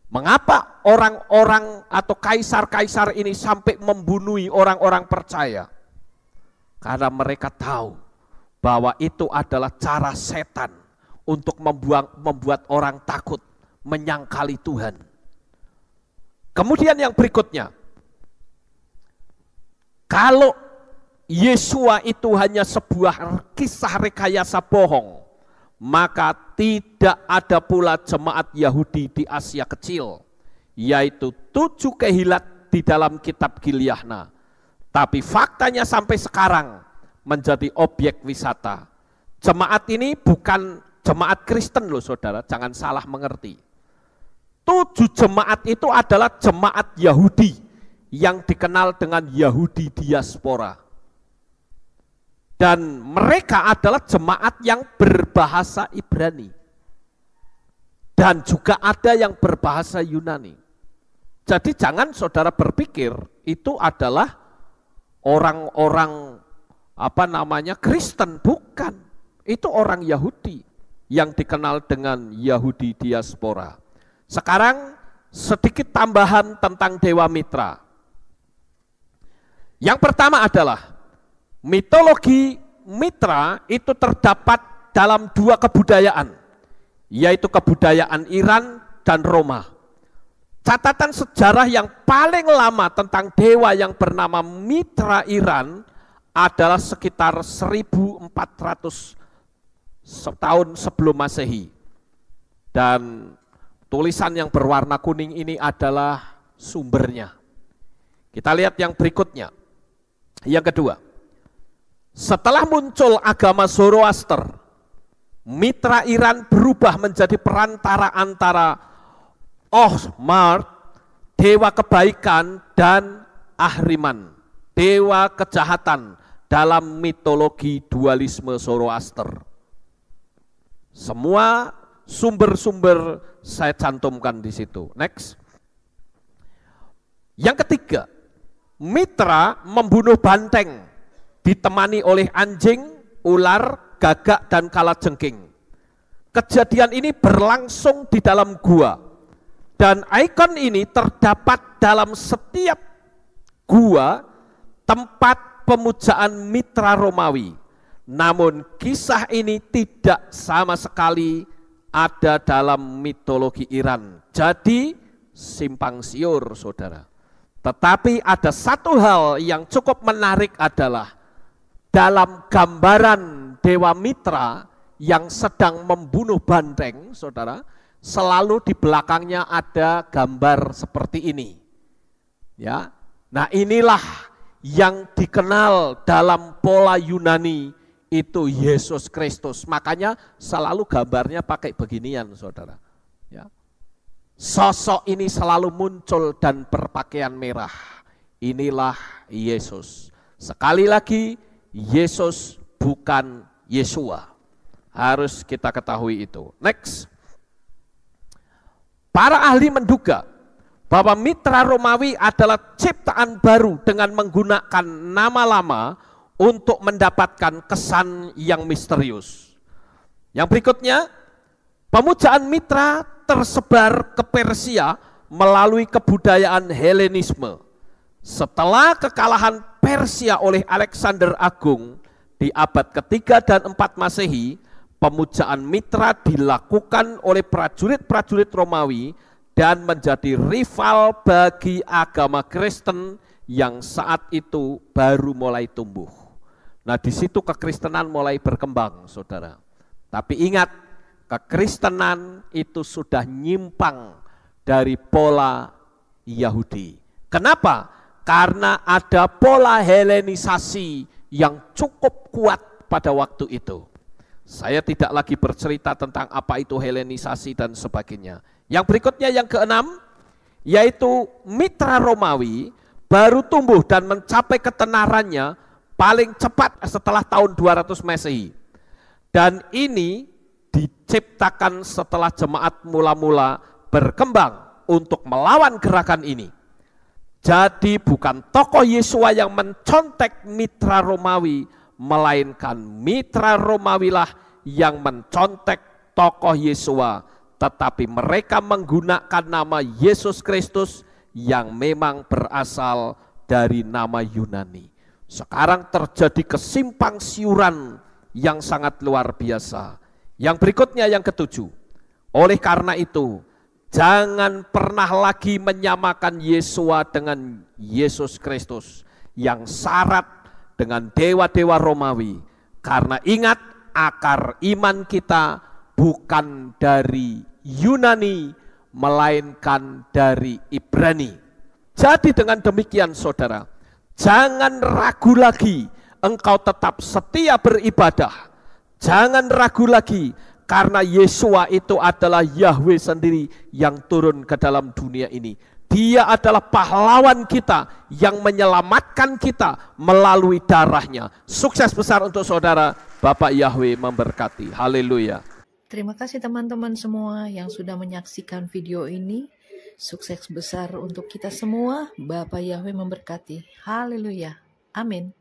Mengapa orang-orang atau kaisar-kaisar ini sampai membunuh orang-orang percaya? Karena mereka tahu bahwa itu adalah cara setan untuk membuat orang takut, menyangkali Tuhan. Kemudian yang berikutnya, kalau Yesua itu hanya sebuah kisah rekayasa bohong, maka tidak ada pula jemaat Yahudi di Asia Kecil, yaitu 7 kehilat di dalam kitab Gilyahna. Tapi faktanya sampai sekarang menjadi objek wisata. Jemaat ini bukan jemaat Kristen loh saudara, jangan salah mengerti. 7 jemaat itu adalah jemaat Yahudi yang dikenal dengan Yahudi diaspora. Dan mereka adalah jemaat yang berbahasa Ibrani. Dan juga ada yang berbahasa Yunani. Jadi jangan saudara berpikir itu adalah orang-orang Kristen, bukan. Itu orang Yahudi yang dikenal dengan Yahudi diaspora. Sekarang sedikit tambahan tentang Dewa Mitra. Yang pertama adalah mitologi Mitra itu terdapat dalam 2 kebudayaan, yaitu kebudayaan Iran dan Roma. Catatan sejarah yang paling lama tentang dewa yang bernama Mitra Iran adalah sekitar 1400 tahun sebelum Masehi. Dan tulisan yang berwarna kuning ini adalah sumbernya. Kita lihat yang berikutnya. Yang kedua, setelah muncul agama Zoroaster, Mitra Iran berubah menjadi perantara antara Ohmart, dewa kebaikan, dan Ahriman, dewa kejahatan dalam mitologi dualisme Zoroaster. Semua sumber-sumber saya cantumkan di situ. Next. Yang ketiga, Mitra membunuh banteng ditemani oleh anjing, ular, gagak, dan kalajengking. Kejadian ini berlangsung di dalam gua. Dan ikon ini terdapat dalam setiap gua tempat pemujaan Mitra Romawi. Namun kisah ini tidak sama sekali ada dalam mitologi Iran. Jadi simpang siur saudara. Tetapi ada satu hal yang cukup menarik adalah dalam gambaran Dewa Mitra yang sedang membunuh banteng, saudara, selalu di belakangnya ada gambar seperti ini. Ya, nah inilah yang dikenal dalam pola Yunani itu Yesus Kristus. Makanya selalu gambarnya pakai beginian, saudara. Ya, sosok ini selalu muncul dan berpakaian merah. Inilah Yesus. Sekali lagi, Yesus bukan Yesua. Harus kita ketahui itu. Next. Para ahli menduga bahwa Mitra Romawi adalah ciptaan baru dengan menggunakan nama lama untuk mendapatkan kesan yang misterius. Yang berikutnya, pemujaan Mitra tersebar ke Persia melalui kebudayaan Helenisme. Setelah kekalahan Persia oleh Alexander Agung di abad ketiga dan 4 Masehi, pemujaan Mitra dilakukan oleh prajurit-prajurit Romawi dan menjadi rival bagi agama Kristen yang saat itu baru mulai tumbuh. Nah, di situ kekristenan mulai berkembang, saudara. Tapi ingat, kekristenan itu sudah nyimpang dari pola Yahudi. Kenapa? Karena ada pola Helenisasi yang cukup kuat pada waktu itu. Saya tidak lagi bercerita tentang apa itu Helenisasi dan sebagainya. Yang berikutnya yang keenam, yaitu Mitra Romawi baru tumbuh dan mencapai ketenarannya paling cepat setelah tahun 200 Masehi. Dan ini diciptakan setelah jemaat mula-mula berkembang untuk melawan gerakan ini. Jadi bukan tokoh Yesua yang mencontek mitra Romawi, melainkan mitra Romawilah yang mencontek tokoh Yesua, tetapi mereka menggunakan nama Yesus Kristus yang memang berasal dari nama Yunani. Sekarang terjadi kesimpang siuran yang sangat luar biasa. Yang berikutnya, yang ketujuh. Oleh karena itu, jangan pernah lagi menyamakan Yesua dengan Yesus Kristus yang syarat dengan dewa-dewa Romawi. Karena ingat, akar iman kita bukan dari Yunani, melainkan dari Ibrani. Jadi dengan demikian saudara, jangan ragu lagi engkau tetap setia beribadah. Jangan ragu lagi, karena Yesua itu adalah Yahweh sendiri yang turun ke dalam dunia ini. Dia adalah pahlawan kita yang menyelamatkan kita melalui darahnya. Sukses besar untuk saudara. Bapak Yahweh memberkati. Haleluya. Terima kasih teman-teman semua yang sudah menyaksikan video ini. Sukses besar untuk kita semua. Bapak Yahweh memberkati. Haleluya. Amin.